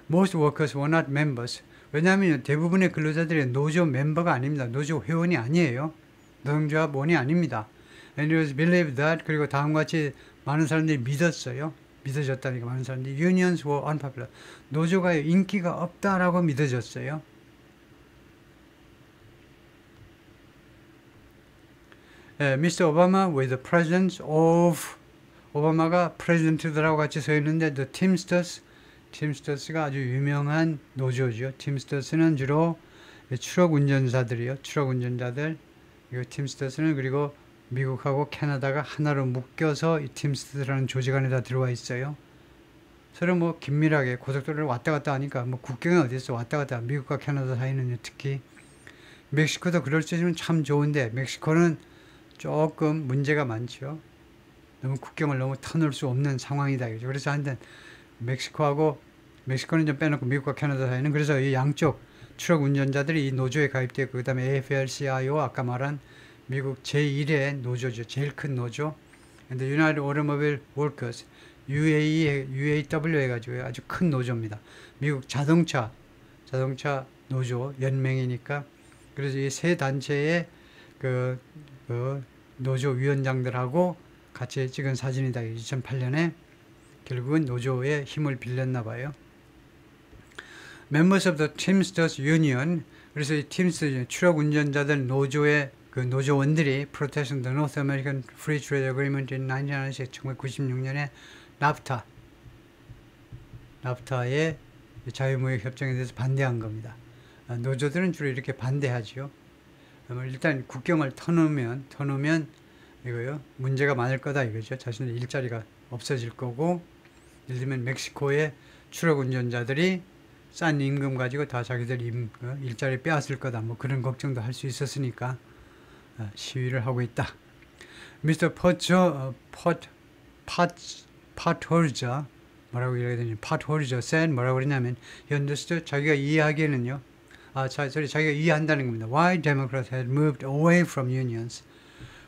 Most workers were not members. 왜냐하면 대부분의 근로자들이 노조 멤버가 아닙니다. 노조 회원이 아니에요. 노동조합원이 아닙니다. And it was believed that, 그리고 다음과 같이 많은 사람들이 믿었어요. 믿어졌다니까 많은 사람들이. Unions were unpopular. 노조가 인기가 없다라고 믿어졌어요. Mr. Obama with the presence of, 오바마가 프레지던트들하고 같이 서 있는데 the Teamsters가 아주 유명한 노조죠. Teamsters는 주로 추락 운전사들이요. 추락 운전자들. 이 Teamsters는 그리고 미국하고 캐나다가 하나로 묶여서 이 Teamsters라는 조직 안에 다 들어와 있어요. 서로 뭐 긴밀하게 고속도로를 왔다 갔다 하니까 뭐 국경이 어디 있어 왔다 갔다 미국과 캐나다 사이는 특히 멕시코도 그럴 수 있으면 참 좋은데 멕시코는 조금 문제가 많죠. 너무 국경을 너무 터놓을 수 없는 상황이다. 그래서 한ten 멕시코는 좀 빼놓고 미국과 캐나다 사이는 그래서 이 양쪽 트럭 운전자들이 이 노조에 가입되고 그 다음에 AFL-CIO 아까 말한 미국 제1의 노조죠. 제일 큰 노조. 근데 United Automobile Workers UAW 해가지고 아주 큰 노조입니다. 미국 자동차 노조 연맹이니까 그래서 이 세 단체의 그 노조 위원장들하고 같이 찍은 사진이다. 2008년에 결국은 노조의 힘을 빌렸나 봐요. Members of the Teamsters Union, 그래서 이 Teamsters 추락 운전자들 노조의 그 노조원들이 Protesting the North American Free Trade Agreement in 1996, 1996년에 NAFTA의 자유무역 협정에 대해서 반대한 겁니다. 노조들은 주로 이렇게 반대하죠. 일단 국경을 터놓으면 이거요 문제가 많을 거다 이거죠. 자신의 일자리가 없어질 거고, 예를 들면 멕시코의 추락 운전자들이 싼 임금 가지고 다 자기들 일자리 빼앗을 거다. 뭐 그런 걱정도 할 수 있었으니까 시위를 하고 있다. Mr. Potholzer 뭐라고 이야기해야 되냐? Potholzer said 뭐라고 그러냐면 he understood 자기가 이해하기에는요. 자기가 이해한다는 겁니다. Why Democrats had moved away from unions.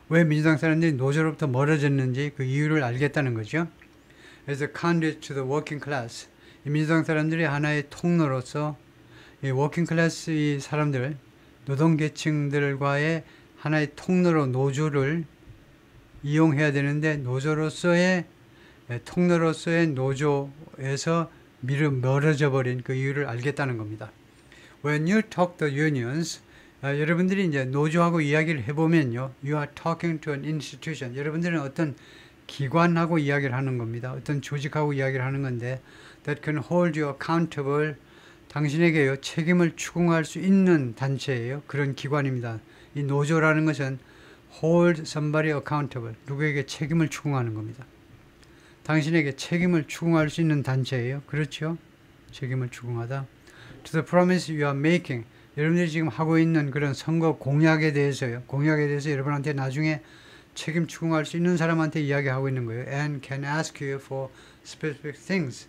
왜 민주당 사람들이 노조로부터 멀어졌는지 그 이유를 알겠다는 거죠. As a conduit to the working class. 이 민주당 사람들이 하나의 통로로서 이 워킹 클래스 이 사람들, 노동계층들과의 하나의 통로로 노조를 이용해야 되는데 통로로서의 노조에서 멀어져 버린 그 이유를 알겠다는 겁니다. When you talk to unions, 여러분들이 이제 노조하고 이야기를 해보면요, you are talking to an institution. 여러분들은 어떤 기관하고 이야기를 하는 겁니다. 어떤 조직하고 이야기를 하는 건데, that can hold you accountable. 당신에게요 책임을 추궁할 수 있는 단체예요. 그런 기관입니다. 이 노조라는 것은 hold somebody accountable. 누구에게 책임을 추궁하는 겁니다. 당신에게 책임을 추궁할 수 있는 단체예요. 그렇죠? 책임을 추궁하다. To the promise you are making. 여러분들이 지금 하고 있는 그런 선거 공약에 대해서요. 공약에 대해서 여러분한테 나중에 책임 추궁할 수 있는 사람한테 이야기하고 있는 거예요. And can ask you for specific things.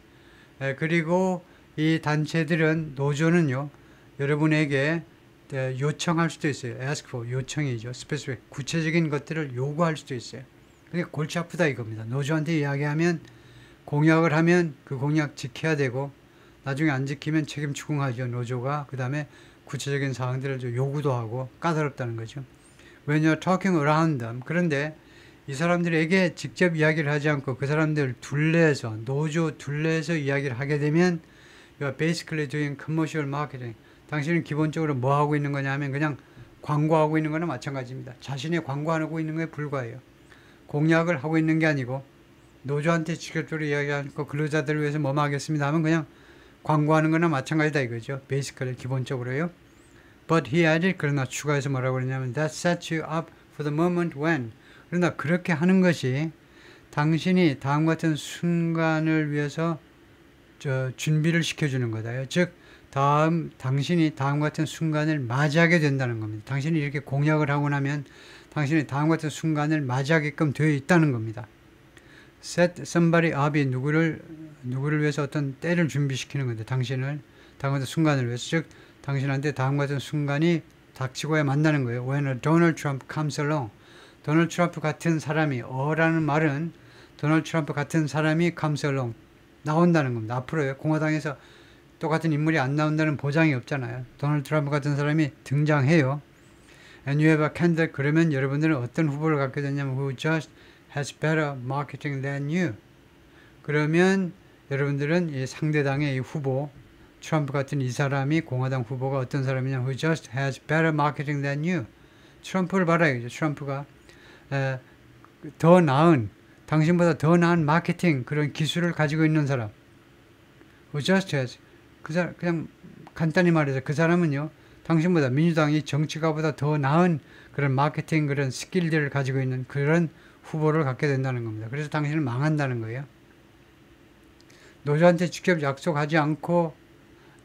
그리고 이 단체들은 노조는요. 여러분에게 요청할 수도 있어요. ask for 요청이죠. specific 구체적인 것들을 요구할 수도 있어요. 그러니까 골치 아프다 이겁니다. 노조한테 이야기하면 공약을 하면 그 공약 지켜야 되고 나중에 안 지키면 책임 추궁하죠. 노조가. 그 다음에 구체적인 사항들을 요구도 하고 까다롭다는 거죠. When you're talking around them. 그런데 이 사람들에게 직접 이야기를 하지 않고 그 사람들 둘레에서 노조 둘레에서 이야기를 하게 되면 you're basically doing commercial marketing. 당신은 기본적으로 뭐 하고 있는 거냐 하면 그냥 광고하고 있는 거나 마찬가지입니다. 자신의 광고하고 있는 거에 불과해요. 공약을 하고 있는 게 아니고 노조한테 직접적으로 이야기하지 않고 근로자들을 위해서 뭐 하겠습니다 하면 그냥 광고하는 거나 마찬가지다 이거죠. 베이시컬리 기본적으로요. But he added, 그러나 추가해서 뭐라고 그러냐면 that sets you up for the moment when. 그러나 그렇게 하는 것이 당신이 다음 같은 순간을 위해서 준비를 시켜주는 거다요. 즉 당신이 다음 같은 순간을 맞이하게 된다는 겁니다. 당신이 이렇게 공약을 하고 나면 당신이 다음 같은 순간을 맞이하게끔 되어 있다는 겁니다. Set somebody up이 누구를 위해서 어떤 때를 준비시키는 건데 당신을 다음 같은 순간을 위해서 즉 당신한테 다음 같은 순간이 닥치고야 만나는 거예요. When a Donald Trump comes along. 도널드 트럼프 같은 사람이 라는 말은 도널드 트럼프 같은 사람이 comes along 나온다는 겁니다. 앞으로요. 공화당에서 똑같은 인물이 안 나온다는 보장이 없잖아요. 도널드 트럼프 같은 사람이 등장해요. And you have a candidate. 그러면 여러분들은 어떤 후보를 갖게 되냐면 who just has better marketing than you. 그러면 여러분들은 이 상대당의 이 후보 트럼프 같은 이 사람이 공화당 후보가 어떤 사람이냐 who just has better marketing than you. 트럼프를 봐라야죠. 트럼프가 더 나은 당신보다 더 나은 마케팅 그런 기술을 가지고 있는 사람 who just has 그냥 간단히 말해서 그 사람은요 당신보다 민주당이 정치가보다 더 나은 그런 마케팅 그런 스킬들을 가지고 있는 그런 후보를 갖게 된다는 겁니다. 그래서 당신은 망한다는 거예요. 노조한테 직접 약속하지 않고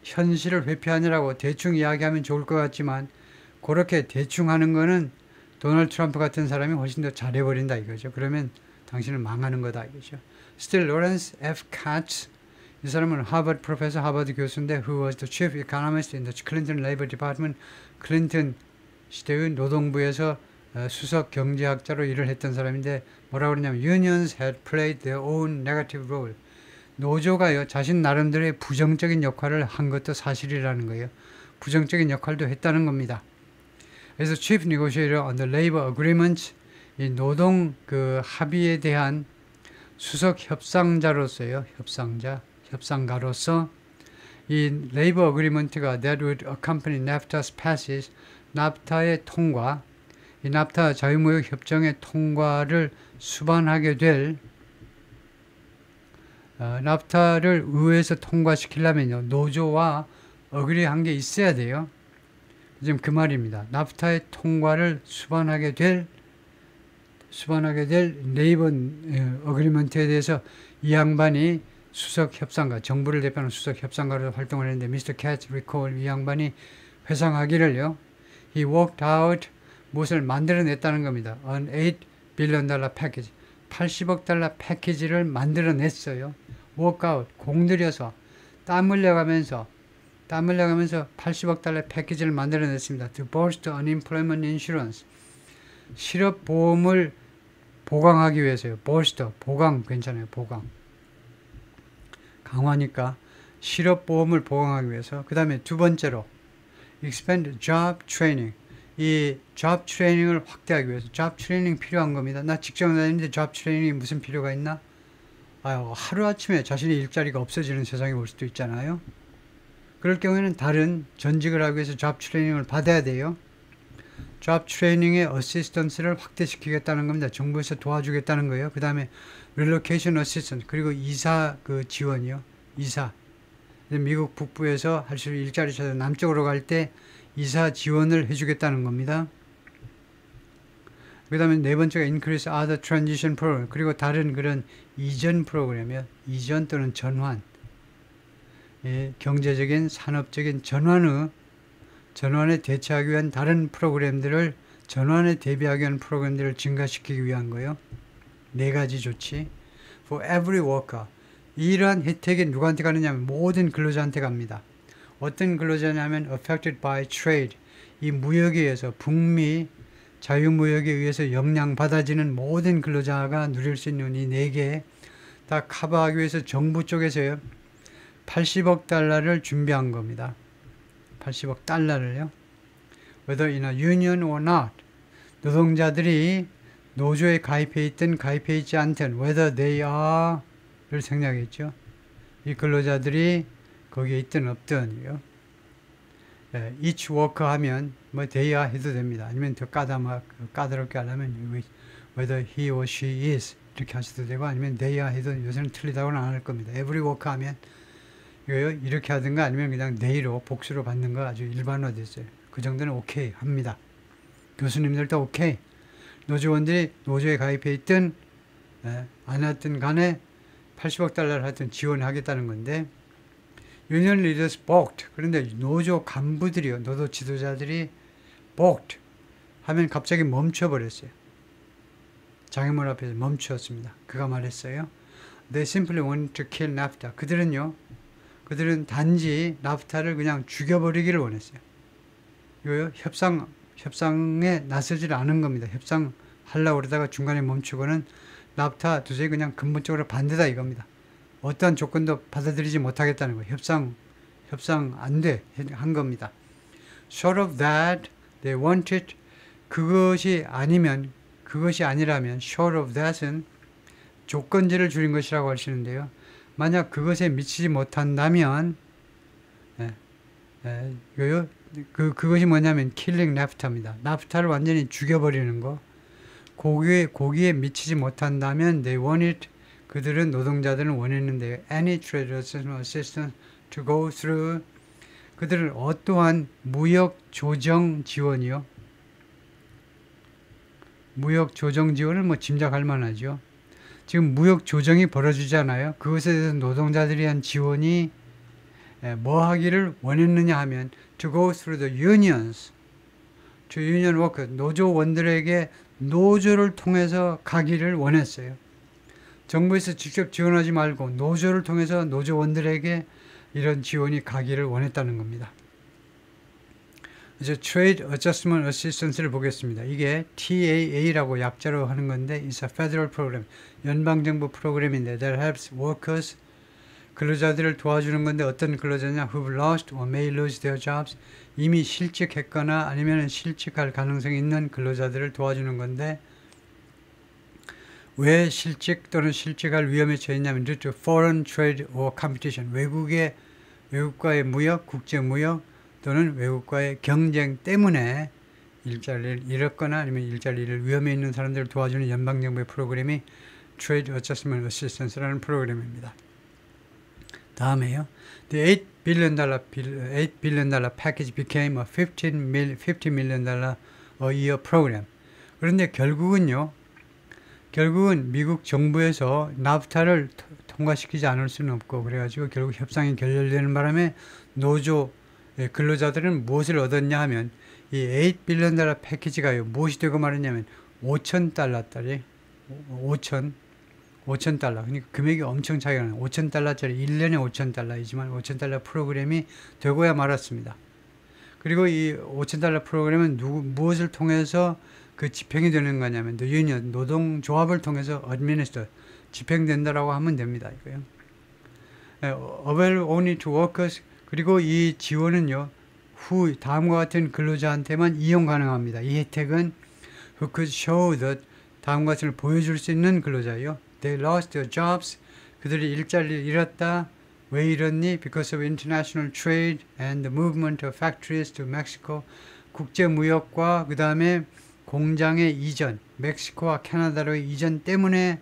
현실을 회피하느라고 대충 이야기하면 좋을 것 같지만 그렇게 대충 하는 거는 도널드 트럼프 같은 사람이 훨씬 더 잘해버린다 이거죠. 그러면 당신은 망하는 거다 이거죠. Still, Lawrence F. Katz 이 사람은 하버드 프로페서 하버드 교수인데 who was the chief economist in the Clinton Labor Department 클린턴 시대의 노동부에서 수석 경제학자로 일을 했던 사람인데 뭐라고 그러냐면 unions had played their own negative role 노조가요 자신 나름대로의 부정적인 역할을 한 것도 사실이라는 거예요. 부정적인 역할도 했다는 겁니다. 그래서 chief negotiator on the labor agreement 이 노동 그 합의에 대한 수석 협상자로서요 협상가로서 이 레이버 어그리먼트가 that would accompany NAFTA's passage, 납타의 통과, 이 납타 자유무역 협정의 통과를 수반하게 될 납타를 의회에서 통과시키려면요 노조와 어그리한 게 있어야 돼요. 지금 그 말입니다. 납타의 통과를 수반하게 될 레이버 어그리먼트에 대해서 이 양반이 수석 협상가, 정부를 대표하는 수석 협상가로 활동을 했는데 미스터 캐츠 리콜 이 양반이 회상하기를요. He worked out 무엇을 만들어냈다는 겁니다. An $8 billion package 80억 달러 패키지를 만들어냈어요. work out 공들여서 땀 흘려가면서 80억 달러 패키지를 만들어냈습니다. To boost unemployment insurance 실업보험을 보강하기 위해서요. boost 보강 괜찮아요. 보강 강화니까 실업보험을 보강하기 위해서 그 다음에 두 번째로 expand job training 이 job training을 확대하기 위해서 job training 필요한 겁니다. 나 직장 다니는데 job training이 무슨 필요가 있나? 하루아침에 자신의 일자리가 없어지는 세상이 올 수도 있잖아요. 그럴 경우에는 다른 전직을 하기 위해서 job training을 받아야 돼요. job training의 어시스턴스를 확대시키겠다는 겁니다. 정부에서 도와주겠다는 거예요. 그 다음에 relocation assistance 그리고 이사 그 지원이요. 이사 미국 북부에서 할 수 일자리 찾아 남쪽으로 갈 때 이사 지원을 해주겠다는 겁니다. 그 다음에 네 번째가 increase other transition program 그리고 다른 그런 이전 프로그램이요. 이전 또는 전환 경제적인 산업적인 전환에 대처하기 위한 다른 프로그램들을 전환에 대비하기 위한 프로그램들을 증가시키기 위한 거예요. 네 가지 조치. For every worker. 이러한 혜택이 누구한테 가느냐면 모든 근로자한테 갑니다. 어떤 근로자냐면 affected by trade. 이 무역에 의해서 북미 자유무역에 의해서 영향받아지는 모든 근로자가 누릴 수 있는 이 네 개 다 커버하기 위해서 정부 쪽에서요. 80억 달러를 준비한 겁니다. 80억 달러를요. Whether in a union or not. 노동자들이 노조에 가입해 있든 가입해 있지 않든 whether they are를 생략했죠. 이 근로자들이 거기에 있든 없든요. each worker 하면 뭐 they are 해도 됩니다. 아니면 더 까다롭게 하려면 whether he or she is 이렇게 하셔도 되고 아니면 they are 해도 요새는 틀리다고는 안 할 겁니다. every worker 하면 이거요 이렇게 하든가 아니면 그냥 they로 복수로 받는 거 아주 일반화됐어요. 그 정도는 오케이 합니다. 교수님들도 오케이. 노조원들이 노조에 가입해 있든 안 했든 간에 80억 달러를 하여튼 지원하겠다는 건데 union leaders balked. 그런데 노조 간부들이요. 노조 지도자들이 balked 하면 갑자기 멈춰버렸어요. 장애물 앞에서 멈추었습니다. 그가 말했어요. They simply want to kill NAFTA. 그들은 단지 나프타를 그냥 죽여버리기를 원했어요. 이거요. 협상에 나서질 않은 겁니다. 협상하려고 그러다가 중간에 멈추고는 나프타 도저히 그냥 근본적으로 반대다 이겁니다. 어떠한 조건도 받아들이지 못하겠다는 거예요. 협상 안 돼 한 겁니다. Short of that, they wanted 그것이 아니라면 short of that은 조건지를 줄인 것이라고 하시는데요. 만약 그것에 미치지 못한다면 그것이 뭐냐면 killing NAFTA입니다. NAFTA를 완전히 죽여버리는 거. 거기에 미치지 못한다면 they wanted 그들은 노동자들은 원했는데 any trade assistance to go through 그들은 어떠한 무역 조정 지원이요. 무역 조정 지원을 뭐 짐작할 만하죠. 지금 무역 조정이 벌어지잖아요. 그것에 대해서 노동자들이 한 지원이 뭐 하기를 원했느냐 하면 to go through the unions, to union workers, 노조원들에게 노조를 통해서 가기를 원했어요. 정부에서 직접 지원하지 말고 노조를 통해서 노조원들에게 이런 지원이 가기를 원했다는 겁니다. 이제 Trade Adjustment Assistance를 보겠습니다. 이게 TAA라고 약자로 하는 건데 It's a federal program. 연방정부 프로그램인데 that helps workers 근로자들을 도와주는 건데 어떤 근로자냐 who've lost or may lose their jobs 이미 실직했거나 아니면 실직할 가능성이 있는 근로자들을 도와주는 건데 왜 실직 또는 실직할 위험에 처했냐면 due to foreign trade or competition 외국과의 무역, 국제무역 또는 외국과의 경쟁 때문에 일자리를 잃었거나 아니면 일자리를 위험에 있는 사람들을 도와주는 연방정부의 프로그램이 Trade Adjustment Assistance라는 프로그램입니다. 다음에요. The $8 billion package became a $50 million a year program. 그런데 결국은 미국 정부에서 나프타를 통과시키지 않을 수는 없고 그래가지고 결국 협상이 결렬되는 바람에 노조 근로자들은 무엇을 얻었냐 하면 이 $8 billion 패키지가요. 무엇이 되고 말했냐면 $5,000짜리 5,000달러. 그러니까 금액이 엄청 차이가 나요. $5,000짜리 1년에 $5,000이지만 $5,000 프로그램이 되고야 말았습니다. 그리고 이 $5,000 프로그램은 무엇을 통해서 그 집행이 되는 거냐면 the union, 노동조합을 통해서 administer, 집행된다라고 하면 됩니다. 이거요. available only to workers 그리고 이 지원은요. 다음과 같은 근로자한테만 이용 가능합니다. 이 혜택은 who could show that 다음과 같은 보여줄 수 있는 근로자예요. They lost their jobs. 그들이 일자리를 잃었다. 왜 잃었니? Because of international trade and the movement of factories to Mexico. 국제무역과 그 다음에 공장의 이전, 멕시코와 캐나다로의 이전 때문에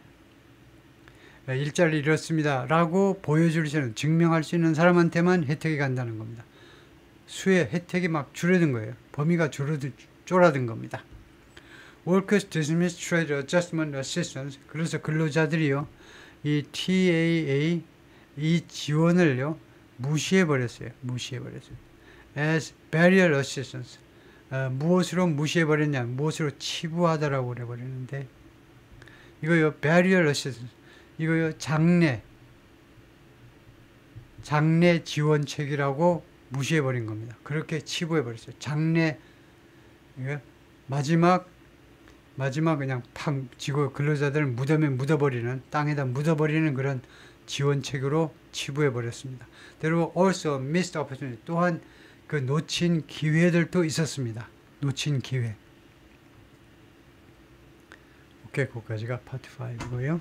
일자리를 잃었습니다. 라고 보여줄 수 있는, 증명할 수 있는 사람한테만 혜택이 간다는 겁니다. 수의 혜택이 막 줄어든 거예요. 범위가 줄어든 겁니다. Workers Dismissed Trade Adjustment Assistance. 그래서 근로자들이요, 이 TAA, 이 지원을요, 무시해버렸어요. As Barrier Assistance. 무엇으로 무시해버렸냐? 무엇으로 치부하다라고 그래버리는데, 이거요, Barrier Assistance. 이거요, 장래 지원책이라고 무시해버린 겁니다. 그렇게 치부해버렸어요. 장래, 이거 마지막 그냥 팍 지고 근로자들을 무덤에 묻어버리는, 땅에다 묻어버리는 그런 지원책으로 치부해버렸습니다. There were also missed opportunity. 또한 그 놓친 기회들도 있었습니다. 놓친 기회. 오케이, 거기까지가 파트 5고요.